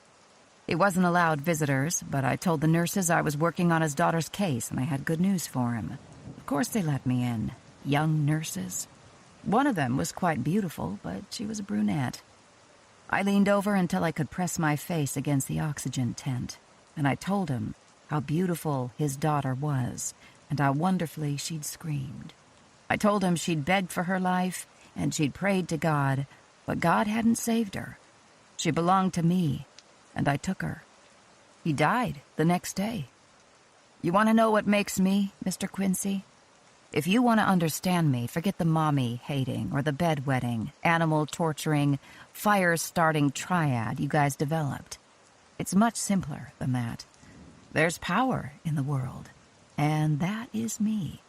He wasn't allowed visitors, but I told the nurses I was working on his daughter's case and I had good news for him. Of course they let me in. Young nurses. One of them was quite beautiful, but she was a brunette. I leaned over until I could press my face against the oxygen tent, and I told him how beautiful his daughter was and how wonderfully she'd screamed. I told him she'd begged for her life and she'd prayed to God, but God hadn't saved her. She belonged to me, and I took her. He died the next day. You want to know what makes me, Mr. Quincy? If you want to understand me, forget the mommy hating or the bedwetting, animal torturing, fire-starting triad you guys developed. It's much simpler than that. There's power in the world, and that is me.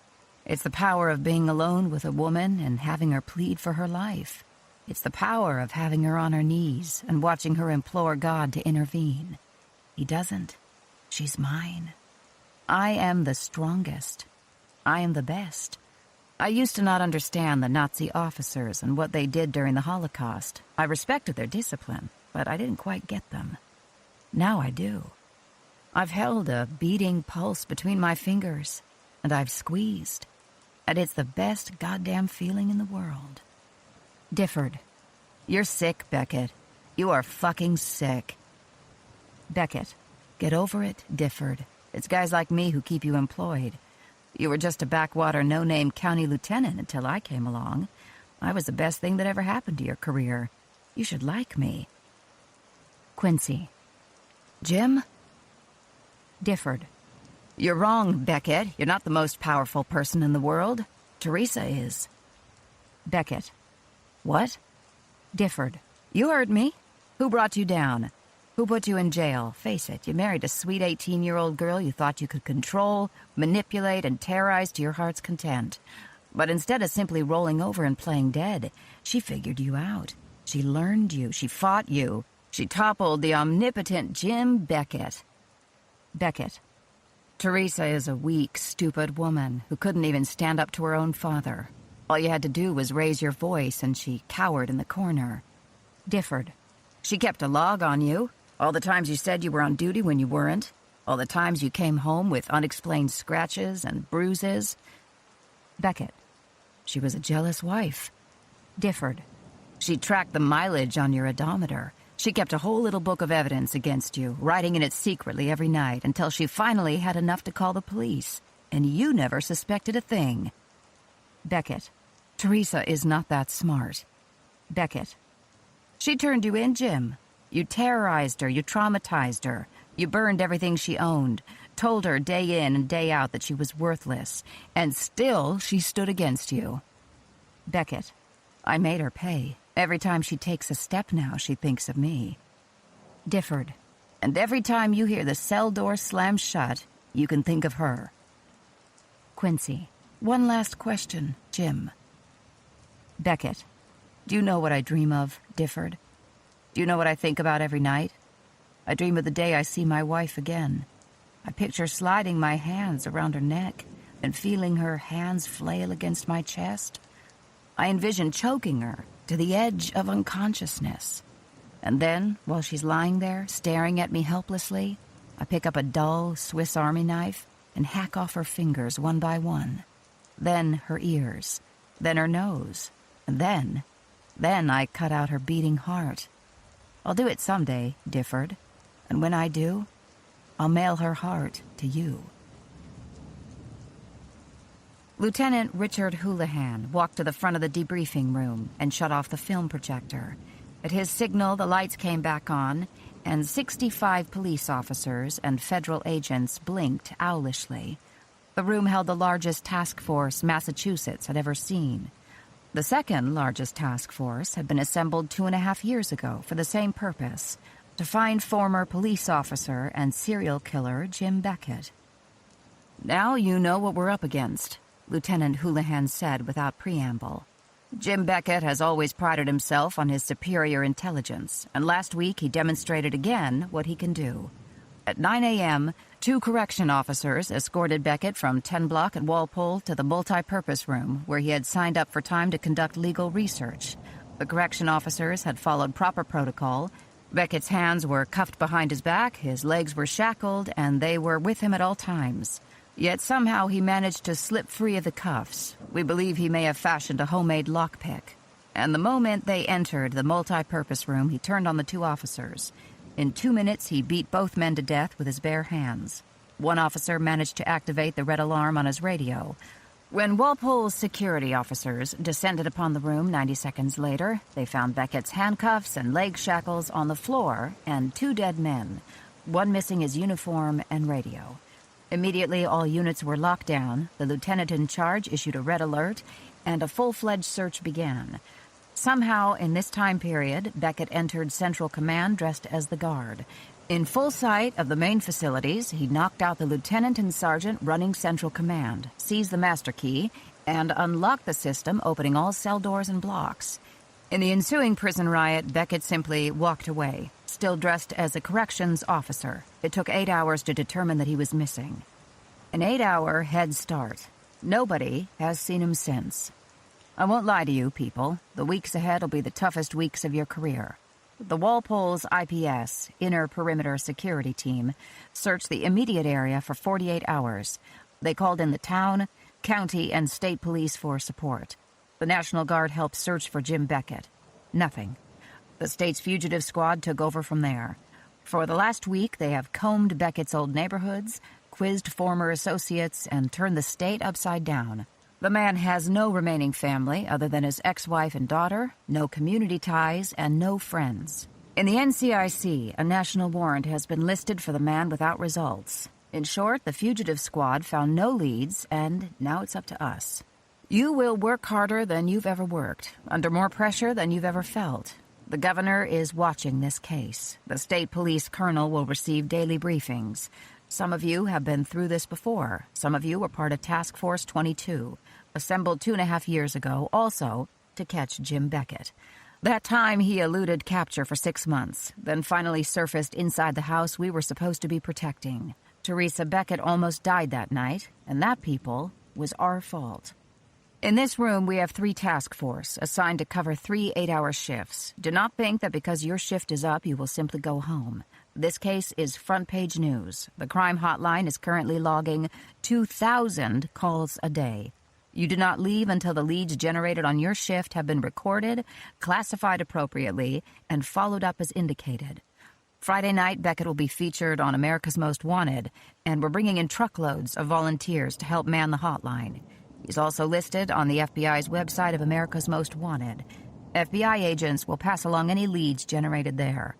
It's the power of being alone with a woman and having her plead for her life. It's the power of having her on her knees and watching her implore God to intervene. He doesn't. She's mine. I am the strongest. I am the best. I used to not understand the Nazi officers and what they did during the Holocaust. I respected their discipline, but I didn't quite get them. Now I do. I've held a beating pulse between my fingers, and I've squeezed. And it's the best goddamn feeling in the world. Difford, you're sick, Beckett. You are fucking sick. Beckett, get over it, Difford. It's guys like me who keep you employed. You were just a backwater no-name county lieutenant until I came along. I was the best thing that ever happened to your career. You should like me. Quincy. Jim? Difford. You're wrong, Beckett. You're not the most powerful person in the world. Teresa is. Beckett. What? Difford. You heard me. Who brought you down? Who put you in jail? Face it, you married a sweet 18-year-old girl you thought you could control, manipulate, and terrorize to your heart's content. But instead of simply rolling over and playing dead, she figured you out. She learned you. She fought you. She toppled the omnipotent Jim Beckett. Beckett. Teresa is a weak, stupid woman who couldn't even stand up to her own father. All you had to do was raise your voice and she cowered in the corner. Difford. She kept a log on you. All the times you said you were on duty when you weren't. All the times you came home with unexplained scratches and bruises. Beckett. She was a jealous wife. Difford. She tracked the mileage on your odometer. She kept a whole little book of evidence against you, writing in it secretly every night until she finally had enough to call the police. And you never suspected a thing. Beckett. Teresa is not that smart. Beckett. She turned you in, Jim. You terrorized her, you traumatized her. You burned everything she owned, told her day in and day out that she was worthless, and still she stood against you. Beckett. I made her pay. Every time she takes a step now, she thinks of me. Difford. And every time you hear the cell door slam shut, you can think of her. Quincy. One last question, Jim. Beckett. Do you know what I dream of, Difford? Do you know what I think about every night? I dream of the day I see my wife again. I picture sliding my hands around her neck and feeling her hands flail against my chest. I envision choking her to the edge of unconsciousness. And then, while she's lying there, staring at me helplessly, I pick up a dull Swiss Army knife and hack off her fingers one by one. Then her ears, then her nose, and then I cut out her beating heart. I'll do it someday, Difford, and when I do, I'll mail her heart to you. Lieutenant Richard Houlihan walked to the front of the debriefing room and shut off the film projector. At his signal, the lights came back on, and 65 police officers and federal agents blinked owlishly. The room held the largest task force Massachusetts had ever seen. The second largest task force had been assembled 2.5 years ago for the same purpose, to find former police officer and serial killer Jim Beckett. Now you know what we're up against, Lieutenant Houlihan said without preamble. Jim Beckett has always prided himself on his superior intelligence, and last week he demonstrated again what he can do. At 9 a.m., 2 correction officers escorted Beckett from 10 Block and Walpole to the multi-purpose room, where he had signed up for time to conduct legal research. The correction officers had followed proper protocol. Beckett's hands were cuffed behind his back, his legs were shackled, and they were with him at all times. Yet somehow he managed to slip free of the cuffs. We believe he may have fashioned a homemade lockpick. And the moment they entered the multi-purpose room, he turned on the 2 officers. In 2 minutes, he beat both men to death with his bare hands. One officer managed to activate the red alarm on his radio. When Walpole's security officers descended upon the room 90 seconds later, they found Beckett's handcuffs and leg shackles on the floor and 2 dead men, one missing his uniform and radio. Immediately, all units were locked down, the lieutenant in charge issued a red alert, and a full-fledged search began. Somehow, in this time period, Beckett entered Central Command dressed as the guard. In full sight of the main facilities, he knocked out the lieutenant and sergeant running Central Command, seized the master key, and unlocked the system, opening all cell doors and blocks. In the ensuing prison riot, Beckett simply walked away, still dressed as a corrections officer. It took 8 hours to determine that he was missing. An 8-hour head start. Nobody has seen him since. I won't lie to you, people. The weeks ahead will be the toughest weeks of your career. The Walpole's IPS, Inner Perimeter Security Team, searched the immediate area for 48 hours. They called in the town, county, and state police for support. The National Guard helped search for Jim Beckett. Nothing. The state's fugitive squad took over from there. For the last week, they have combed Beckett's old neighborhoods, quizzed former associates, and turned the state upside down. The man has no remaining family other than his ex-wife and daughter, no community ties, and no friends. In the NCIC, a national warrant has been listed for the man without results. In short, the fugitive squad found no leads, and now it's up to us. You will work harder than you've ever worked, under more pressure than you've ever felt. The governor is watching this case. The state police colonel will receive daily briefings. Some of you have been through this before. Some of you were part of Task Force 22, assembled 2.5 years ago, also to catch Jim Beckett. That time he eluded capture for 6 months, then finally surfaced inside the house we were supposed to be protecting. Teresa Beckett almost died that night, and that, people, was our fault. In this room, we have 3 task force assigned to cover 3 8-hour shifts. Do not think that because your shift is up, you will simply go home. This case is front-page news. The crime hotline is currently logging 2,000 calls a day. You do not leave until the leads generated on your shift have been recorded, classified appropriately, and followed up as indicated. Friday night, Beckett will be featured on America's Most Wanted, and we're bringing in truckloads of volunteers to help man the hotline. He's also listed on the FBI's website of America's Most Wanted. FBI agents will pass along any leads generated there.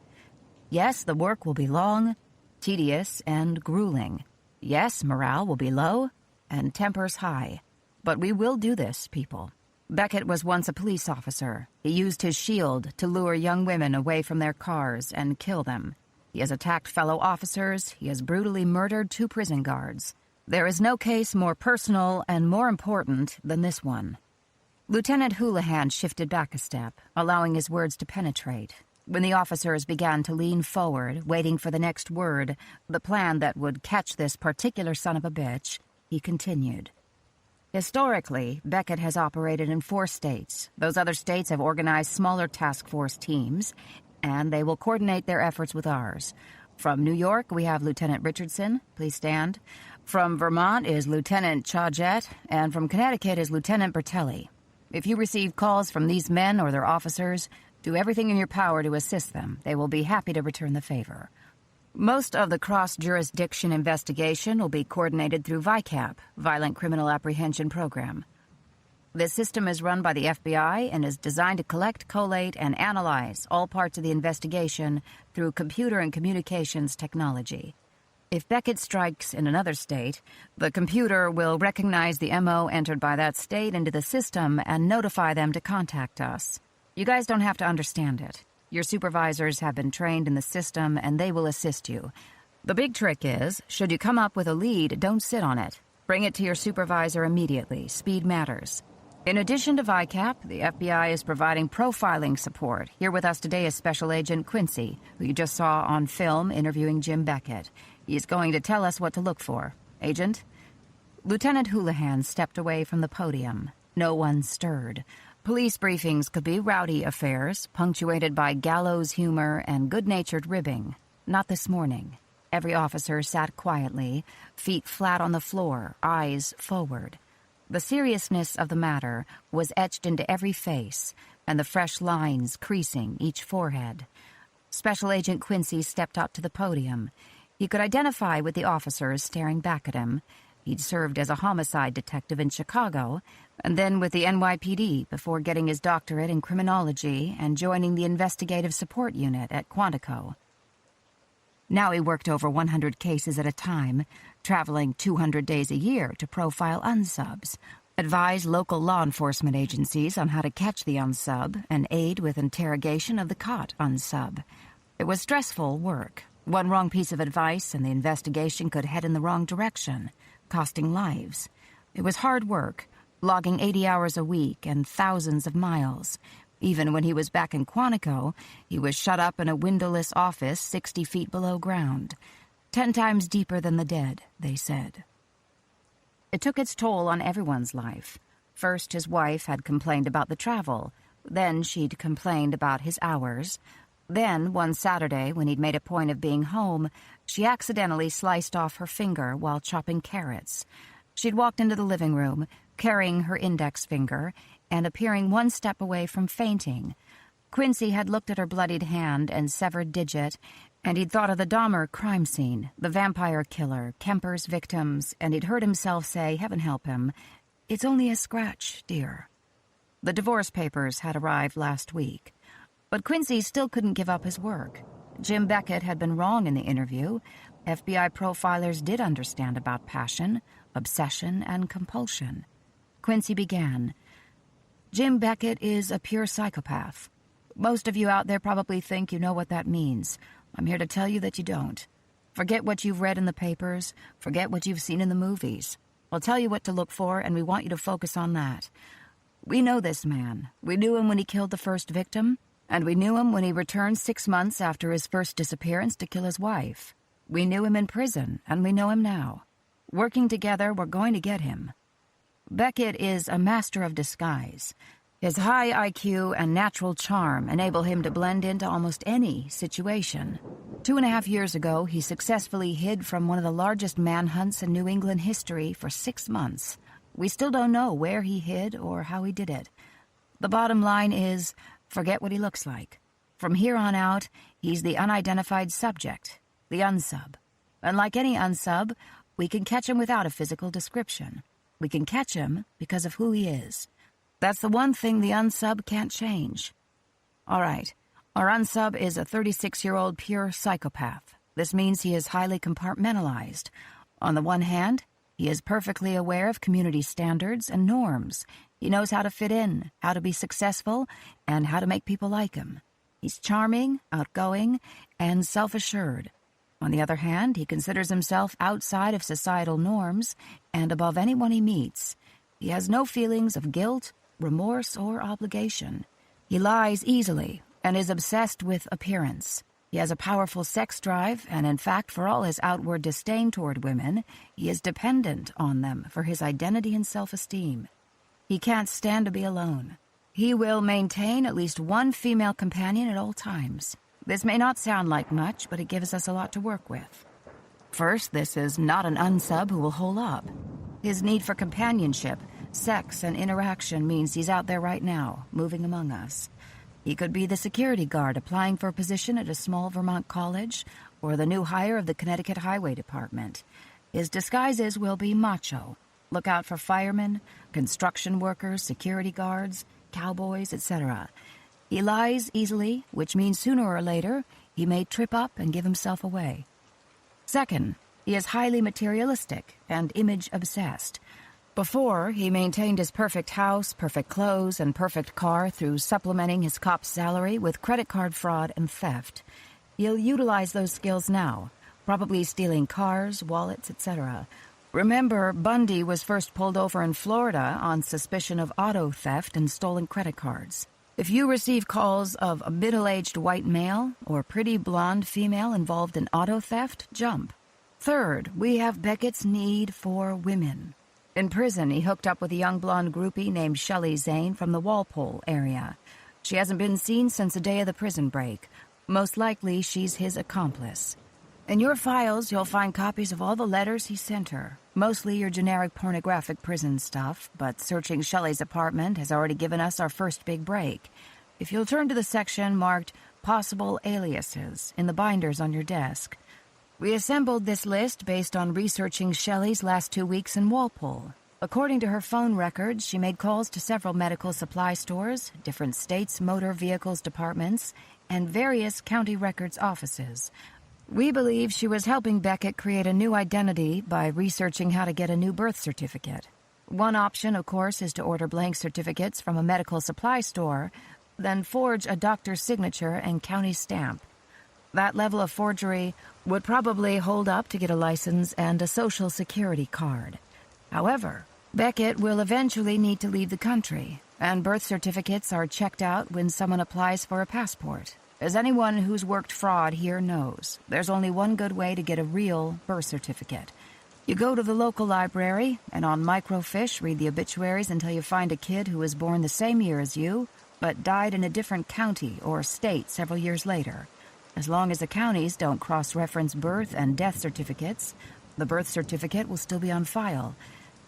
Yes, the work will be long, tedious, and grueling. Yes, morale will be low, and tempers high. But we will do this, people. Beckett was once a police officer. He used his shield to lure young women away from their cars and kill them. He has attacked fellow officers. He has brutally murdered 2 prison guards. There is no case more personal and more important than this one. Lieutenant Houlihan shifted back a step, allowing his words to penetrate. When the officers began to lean forward, waiting for the next word, the plan that would catch this particular son of a bitch, he continued. Historically, Beckett has operated in 4 states. Those other states have organized smaller task force teams, and they will coordinate their efforts with ours. From New York, we have Lieutenant Richardson. Please stand. From Vermont is Lieutenant Chauget, and from Connecticut is Lieutenant Bertelli. If you receive calls from these men or their officers, do everything in your power to assist them. They will be happy to return the favor. Most of the cross-jurisdiction investigation will be coordinated through VICAP, Violent Criminal Apprehension Program. This system is run by the FBI and is designed to collect, collate, and analyze all parts of the investigation through computer and communications technology. If Beckett strikes in another state, the computer will recognize the MO entered by that state into the system and notify them to contact us. You guys don't have to understand it. Your supervisors have been trained in the system, and they will assist you. The big trick is, should you come up with a lead, don't sit on it. Bring it to your supervisor immediately. Speed matters. In addition to VICAP, the FBI is providing profiling support. Here with us today is Special Agent Quincy, who you just saw on film interviewing Jim Beckett. He's going to tell us what to look for. Agent? Lieutenant Houlihan stepped away from the podium. No one stirred. Police briefings could be rowdy affairs, punctuated by gallows humor and good-natured ribbing. Not this morning. Every officer sat quietly, feet flat on the floor, eyes forward. The seriousness of the matter was etched into every face, and the fresh lines creasing each forehead. Special Agent Quincy stepped up to the podium. He could identify with the officers staring back at him. He'd served as a homicide detective in Chicago, and then with the NYPD before getting his doctorate in criminology and joining the investigative support unit at Quantico. Now he worked over 100 cases at a time, traveling 200 days a year to profile unsubs, advise local law enforcement agencies on how to catch the unsub, and aid with interrogation of the caught unsub. It was stressful work. One wrong piece of advice and the investigation could head in the wrong direction, costing lives. It was hard work, logging 80 hours a week and thousands of miles. Even when he was back in Quantico, he was shut up in a windowless office 60 feet below ground. 10 times deeper than the dead, they said. It took its toll on everyone's life. First, his wife had complained about the travel. Then she'd complained about his hours. Then, one Saturday, when he'd made a point of being home, she accidentally sliced off her finger while chopping carrots. She'd walked into the living room, carrying her index finger, and appearing one step away from fainting. Quincy had looked at her bloodied hand and severed digit, and he'd thought of the Dahmer crime scene, the vampire killer, Kemper's victims, and he'd heard himself say, heaven help him, "It's only a scratch, dear." The divorce papers had arrived last week. But Quincy still couldn't give up his work. Jim Beckett had been wrong in the interview. FBI profilers did understand about passion, obsession, and compulsion. Quincy began. Jim Beckett is a pure psychopath. Most of you out there probably think you know what that means. I'm here to tell you that you don't. Forget what you've read in the papers. Forget what you've seen in the movies. I'll tell you what to look for, and we want you to focus on that. We know this man. We knew him when he killed the first victim. And we knew him when he returned 6 months after his first disappearance to kill his wife. We knew him in prison, and we know him now. Working together, we're going to get him. Beckett is a master of disguise. His high IQ and natural charm enable him to blend into almost any situation. 2.5 years ago, he successfully hid from one of the largest manhunts in New England history for 6 months. We still don't know where he hid or how he did it. The bottom line is, forget what he looks like. From here on out, he's the unidentified subject, the unsub. And like any unsub, we can catch him without a physical description. We can catch him because of who he is. That's the one thing the unsub can't change. All right, our unsub is a 36-year-old pure psychopath. This means he is highly compartmentalized. On the one hand, he is perfectly aware of community standards and norms. He knows how to fit in, how to be successful, and how to make people like him. He's charming, outgoing, and self-assured. On the other hand, he considers himself outside of societal norms and above anyone he meets. He has no feelings of guilt, remorse, or obligation. He lies easily and is obsessed with appearance. He has a powerful sex drive, and in fact, for all his outward disdain toward women, he is dependent on them for his identity and self-esteem. He can't stand to be alone. He will maintain at least one female companion at all times. This may not sound like much, but it gives us a lot to work with. First, this is not an unsub who will hole up. His need for companionship, sex, and interaction means he's out there right now, moving among us. He could be the security guard applying for a position at a small Vermont college, or the new hire of the Connecticut Highway Department. His disguises will be macho. Look out for firemen, construction workers, security guards, cowboys, etc. He lies easily, which means sooner or later he may trip up and give himself away. Second, he is highly materialistic and image-obsessed. Before, he maintained his perfect house, perfect clothes, and perfect car through supplementing his cop's salary with credit card fraud and theft. He'll utilize those skills now, probably stealing cars, wallets, etc. Remember, Bundy was first pulled over in Florida on suspicion of auto theft and stolen credit cards. If you receive calls of a middle-aged white male or pretty blonde female involved in auto theft, jump. Third, we have Beckett's need for women. In prison, he hooked up with a young blonde groupie named Shelley Zane from the Walpole area. She hasn't been seen since the day of the prison break. Most likely, she's his accomplice. In your files, you'll find copies of all the letters he sent her. Mostly your generic pornographic prison stuff, but searching Shelley's apartment has already given us our first big break. If you'll turn to the section marked Possible Aliases in the binders on your desk. We assembled this list based on researching Shelley's last 2 weeks in Walpole. According to her phone records, she made calls to several medical supply stores, different states' motor vehicles departments, and various county records offices. We believe she was helping Beckett create a new identity by researching how to get a new birth certificate. One option, of course, is to order blank certificates from a medical supply store, then forge a doctor's signature and county stamp. That level of forgery would probably hold up to get a license and a social security card. However, Beckett will eventually need to leave the country, and birth certificates are checked out when someone applies for a passport. As anyone who's worked fraud here knows, there's only one good way to get a real birth certificate. You go to the local library, and on microfiche read the obituaries until you find a kid who was born the same year as you, but died in a different county or state several years later. As long as the counties don't cross-reference birth and death certificates, the birth certificate will still be on file.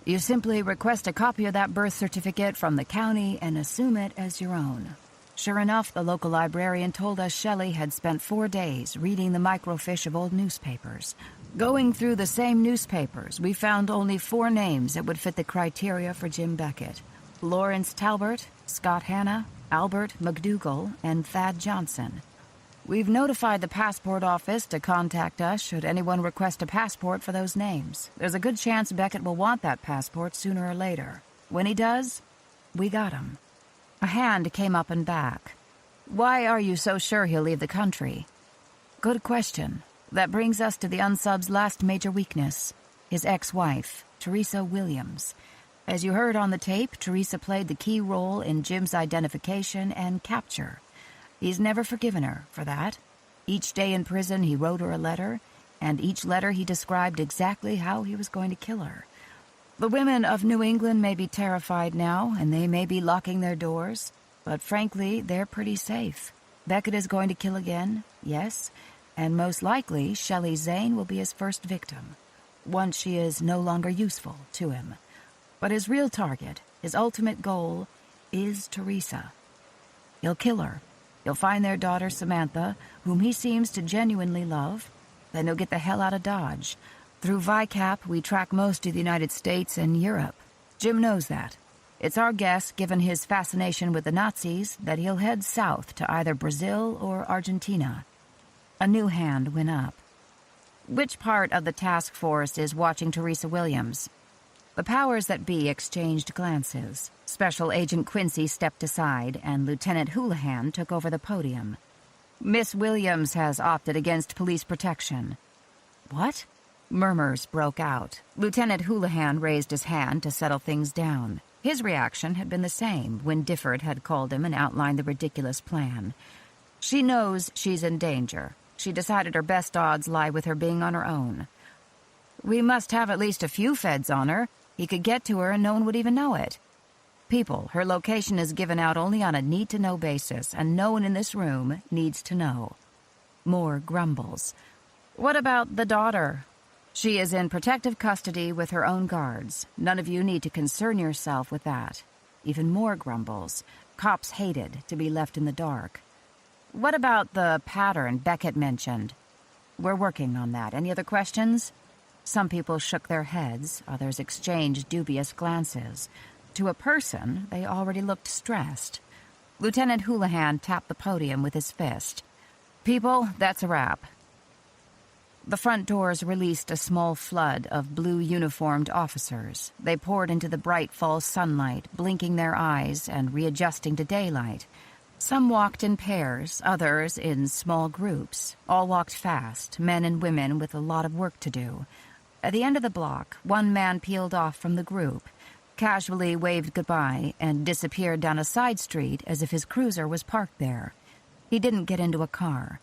You simply request a copy of that birth certificate from the county and assume it as your own. Sure enough, the local librarian told us Shelley had spent 4 days reading the microfiche of old newspapers. Going through the same newspapers, we found only 4 names that would fit the criteria for Jim Beckett: Lawrence Talbert, Scott Hanna, Albert McDougall, and Thad Johnson. We've notified the passport office to contact us should anyone request a passport for those names. There's a good chance Beckett will want that passport sooner or later. When he does, we got him. A hand came up and back. Why are you so sure he'll leave the country? Good question. That brings us to the unsub's last major weakness, his ex-wife, Teresa Williams. As you heard on the tape, Teresa played the key role in Jim's identification and capture. He's never forgiven her for that. Each day in prison he wrote her a letter, and each letter he described exactly how he was going to kill her. The women of New England may be terrified now, and they may be locking their doors, but frankly, they're pretty safe. Beckett is going to kill again, yes, and most likely Shelley Zane will be his first victim, once she is no longer useful to him. But his real target, his ultimate goal, is Teresa. He'll kill her. He'll find their daughter Samantha, whom he seems to genuinely love. Then he'll get the hell out of Dodge. Through VICAP, we track most of the United States and Europe. Jim knows that. It's our guess, given his fascination with the Nazis, that he'll head south to either Brazil or Argentina. A new hand went up. Which part of the task force is watching Teresa Williams? The powers that be exchanged glances. Special Agent Quincy stepped aside, and Lieutenant Houlihan took over the podium. Miss Williams has opted against police protection. What? Murmurs broke out. Lieutenant Houlihan raised his hand to settle things down. His reaction had been the same when Difford had called him and outlined the ridiculous plan. She knows she's in danger. She decided her best odds lie with her being on her own. We must have at least a few feds on her. He could get to her and no one would even know it. People, her location is given out only on a need-to-know basis, and no one in this room needs to know. More grumbles. What about the daughter? She is in protective custody with her own guards. None of you need to concern yourself with that. Even more grumbles. Cops hated to be left in the dark. What about the pattern Beckett mentioned? We're working on that. Any other questions? Some people shook their heads, others exchanged dubious glances. To a person, they already looked stressed. Lieutenant Houlihan tapped the podium with his fist. People, that's a wrap. The front doors released a small flood of blue-uniformed officers. They poured into the bright fall sunlight, blinking their eyes and readjusting to daylight. Some walked in pairs, others in small groups. All walked fast, men and women with a lot of work to do. At the end of the block, one man peeled off from the group, casually waved goodbye, and disappeared down a side street as if his cruiser was parked there. He didn't get into a car.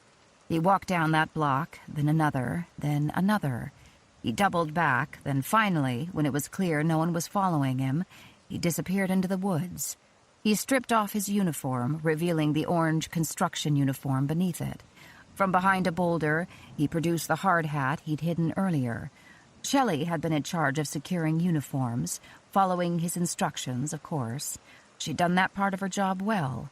He walked down that block, then another, then another. He doubled back, then finally, when it was clear no one was following him, he disappeared into the woods. He stripped off his uniform, revealing the orange construction uniform beneath it. From behind a boulder, he produced the hard hat he'd hidden earlier. Shelley had been in charge of securing uniforms, following his instructions, of course. She'd done that part of her job well.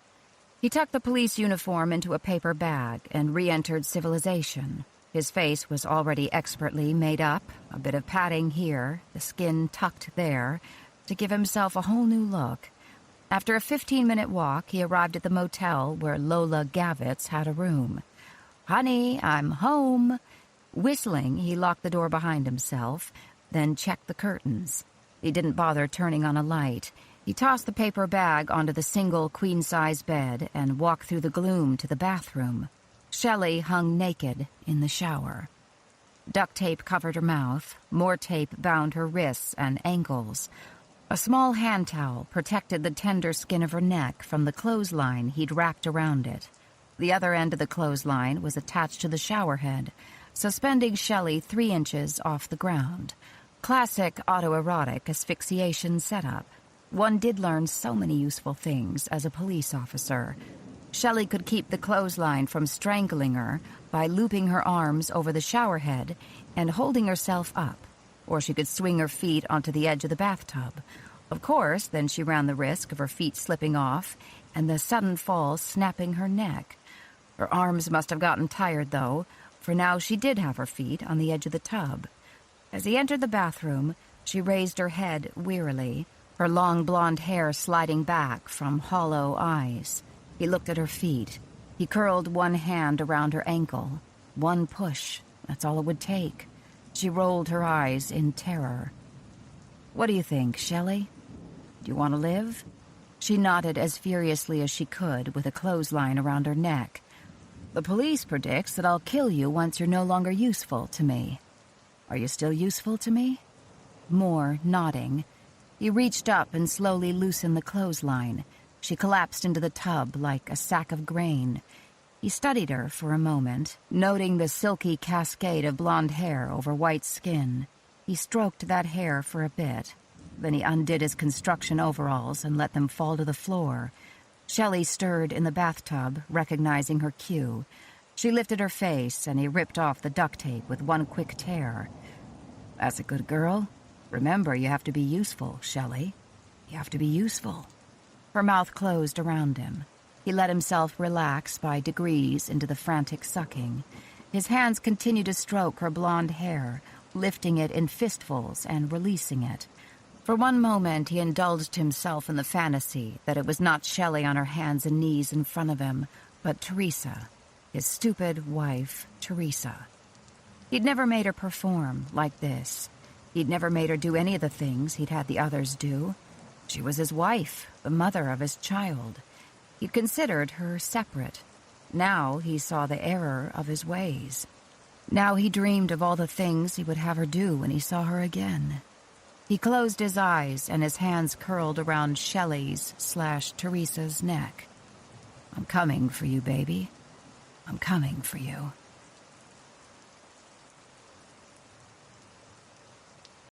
He tucked the police uniform into a paper bag and re-entered civilization. His face was already expertly made up, a bit of padding here, the skin tucked there, to give himself a whole new look. After a 15-minute walk, he arrived at the motel where Lola Gavitz had a room. "Honey, I'm home." Whistling, he locked the door behind himself, then checked the curtains. He didn't bother turning on a light. He tossed the paper bag onto the single queen-size bed and walked through the gloom to the bathroom. Shelley hung naked in the shower. Duct tape covered her mouth. More tape bound her wrists and ankles. A small hand towel protected the tender skin of her neck from the clothesline he'd wrapped around it. The other end of the clothesline was attached to the shower head, suspending Shelley 3 inches off the ground. Classic autoerotic asphyxiation setup. One did learn so many useful things as a police officer. Shelley could keep the clothesline from strangling her by looping her arms over the shower head and holding herself up, or she could swing her feet onto the edge of the bathtub. Of course, then she ran the risk of her feet slipping off and the sudden fall snapping her neck. Her arms must have gotten tired, though, for now she did have her feet on the edge of the tub. As he entered the bathroom, she raised her head wearily, her long blonde hair sliding back from hollow eyes. He looked at her feet. He curled one hand around her ankle. One push, that's all it would take. She rolled her eyes in terror. "What do you think, Shelley? Do you want to live?" She nodded as furiously as she could with a clothesline around her neck. "The police predicts that I'll kill you once you're no longer useful to me. Are you still useful to me?" More nodding. He reached up and slowly loosened the clothesline. She collapsed into the tub like a sack of grain. He studied her for a moment, noting the silky cascade of blonde hair over white skin. He stroked that hair for a bit. Then he undid his construction overalls and let them fall to the floor. Shelley stirred in the bathtub, recognizing her cue. She lifted her face, and he ripped off the duct tape with one quick tear. "That's a good girl. Remember, you have to be useful, Shelley. You have to be useful." Her mouth closed around him. He let himself relax by degrees into the frantic sucking. His hands continued to stroke her blonde hair, lifting it in fistfuls and releasing it. For one moment, he indulged himself in the fantasy that it was not Shelley on her hands and knees in front of him, but Teresa, his stupid wife, Teresa. He'd never made her perform like this. He'd never made her do any of the things he'd had the others do. She was his wife, the mother of his child. He'd considered her separate. Now he saw the error of his ways. Now he dreamed of all the things he would have her do when he saw her again. He closed his eyes and his hands curled around Shelley's/Teresa's neck. "I'm coming for you, baby. I'm coming for you."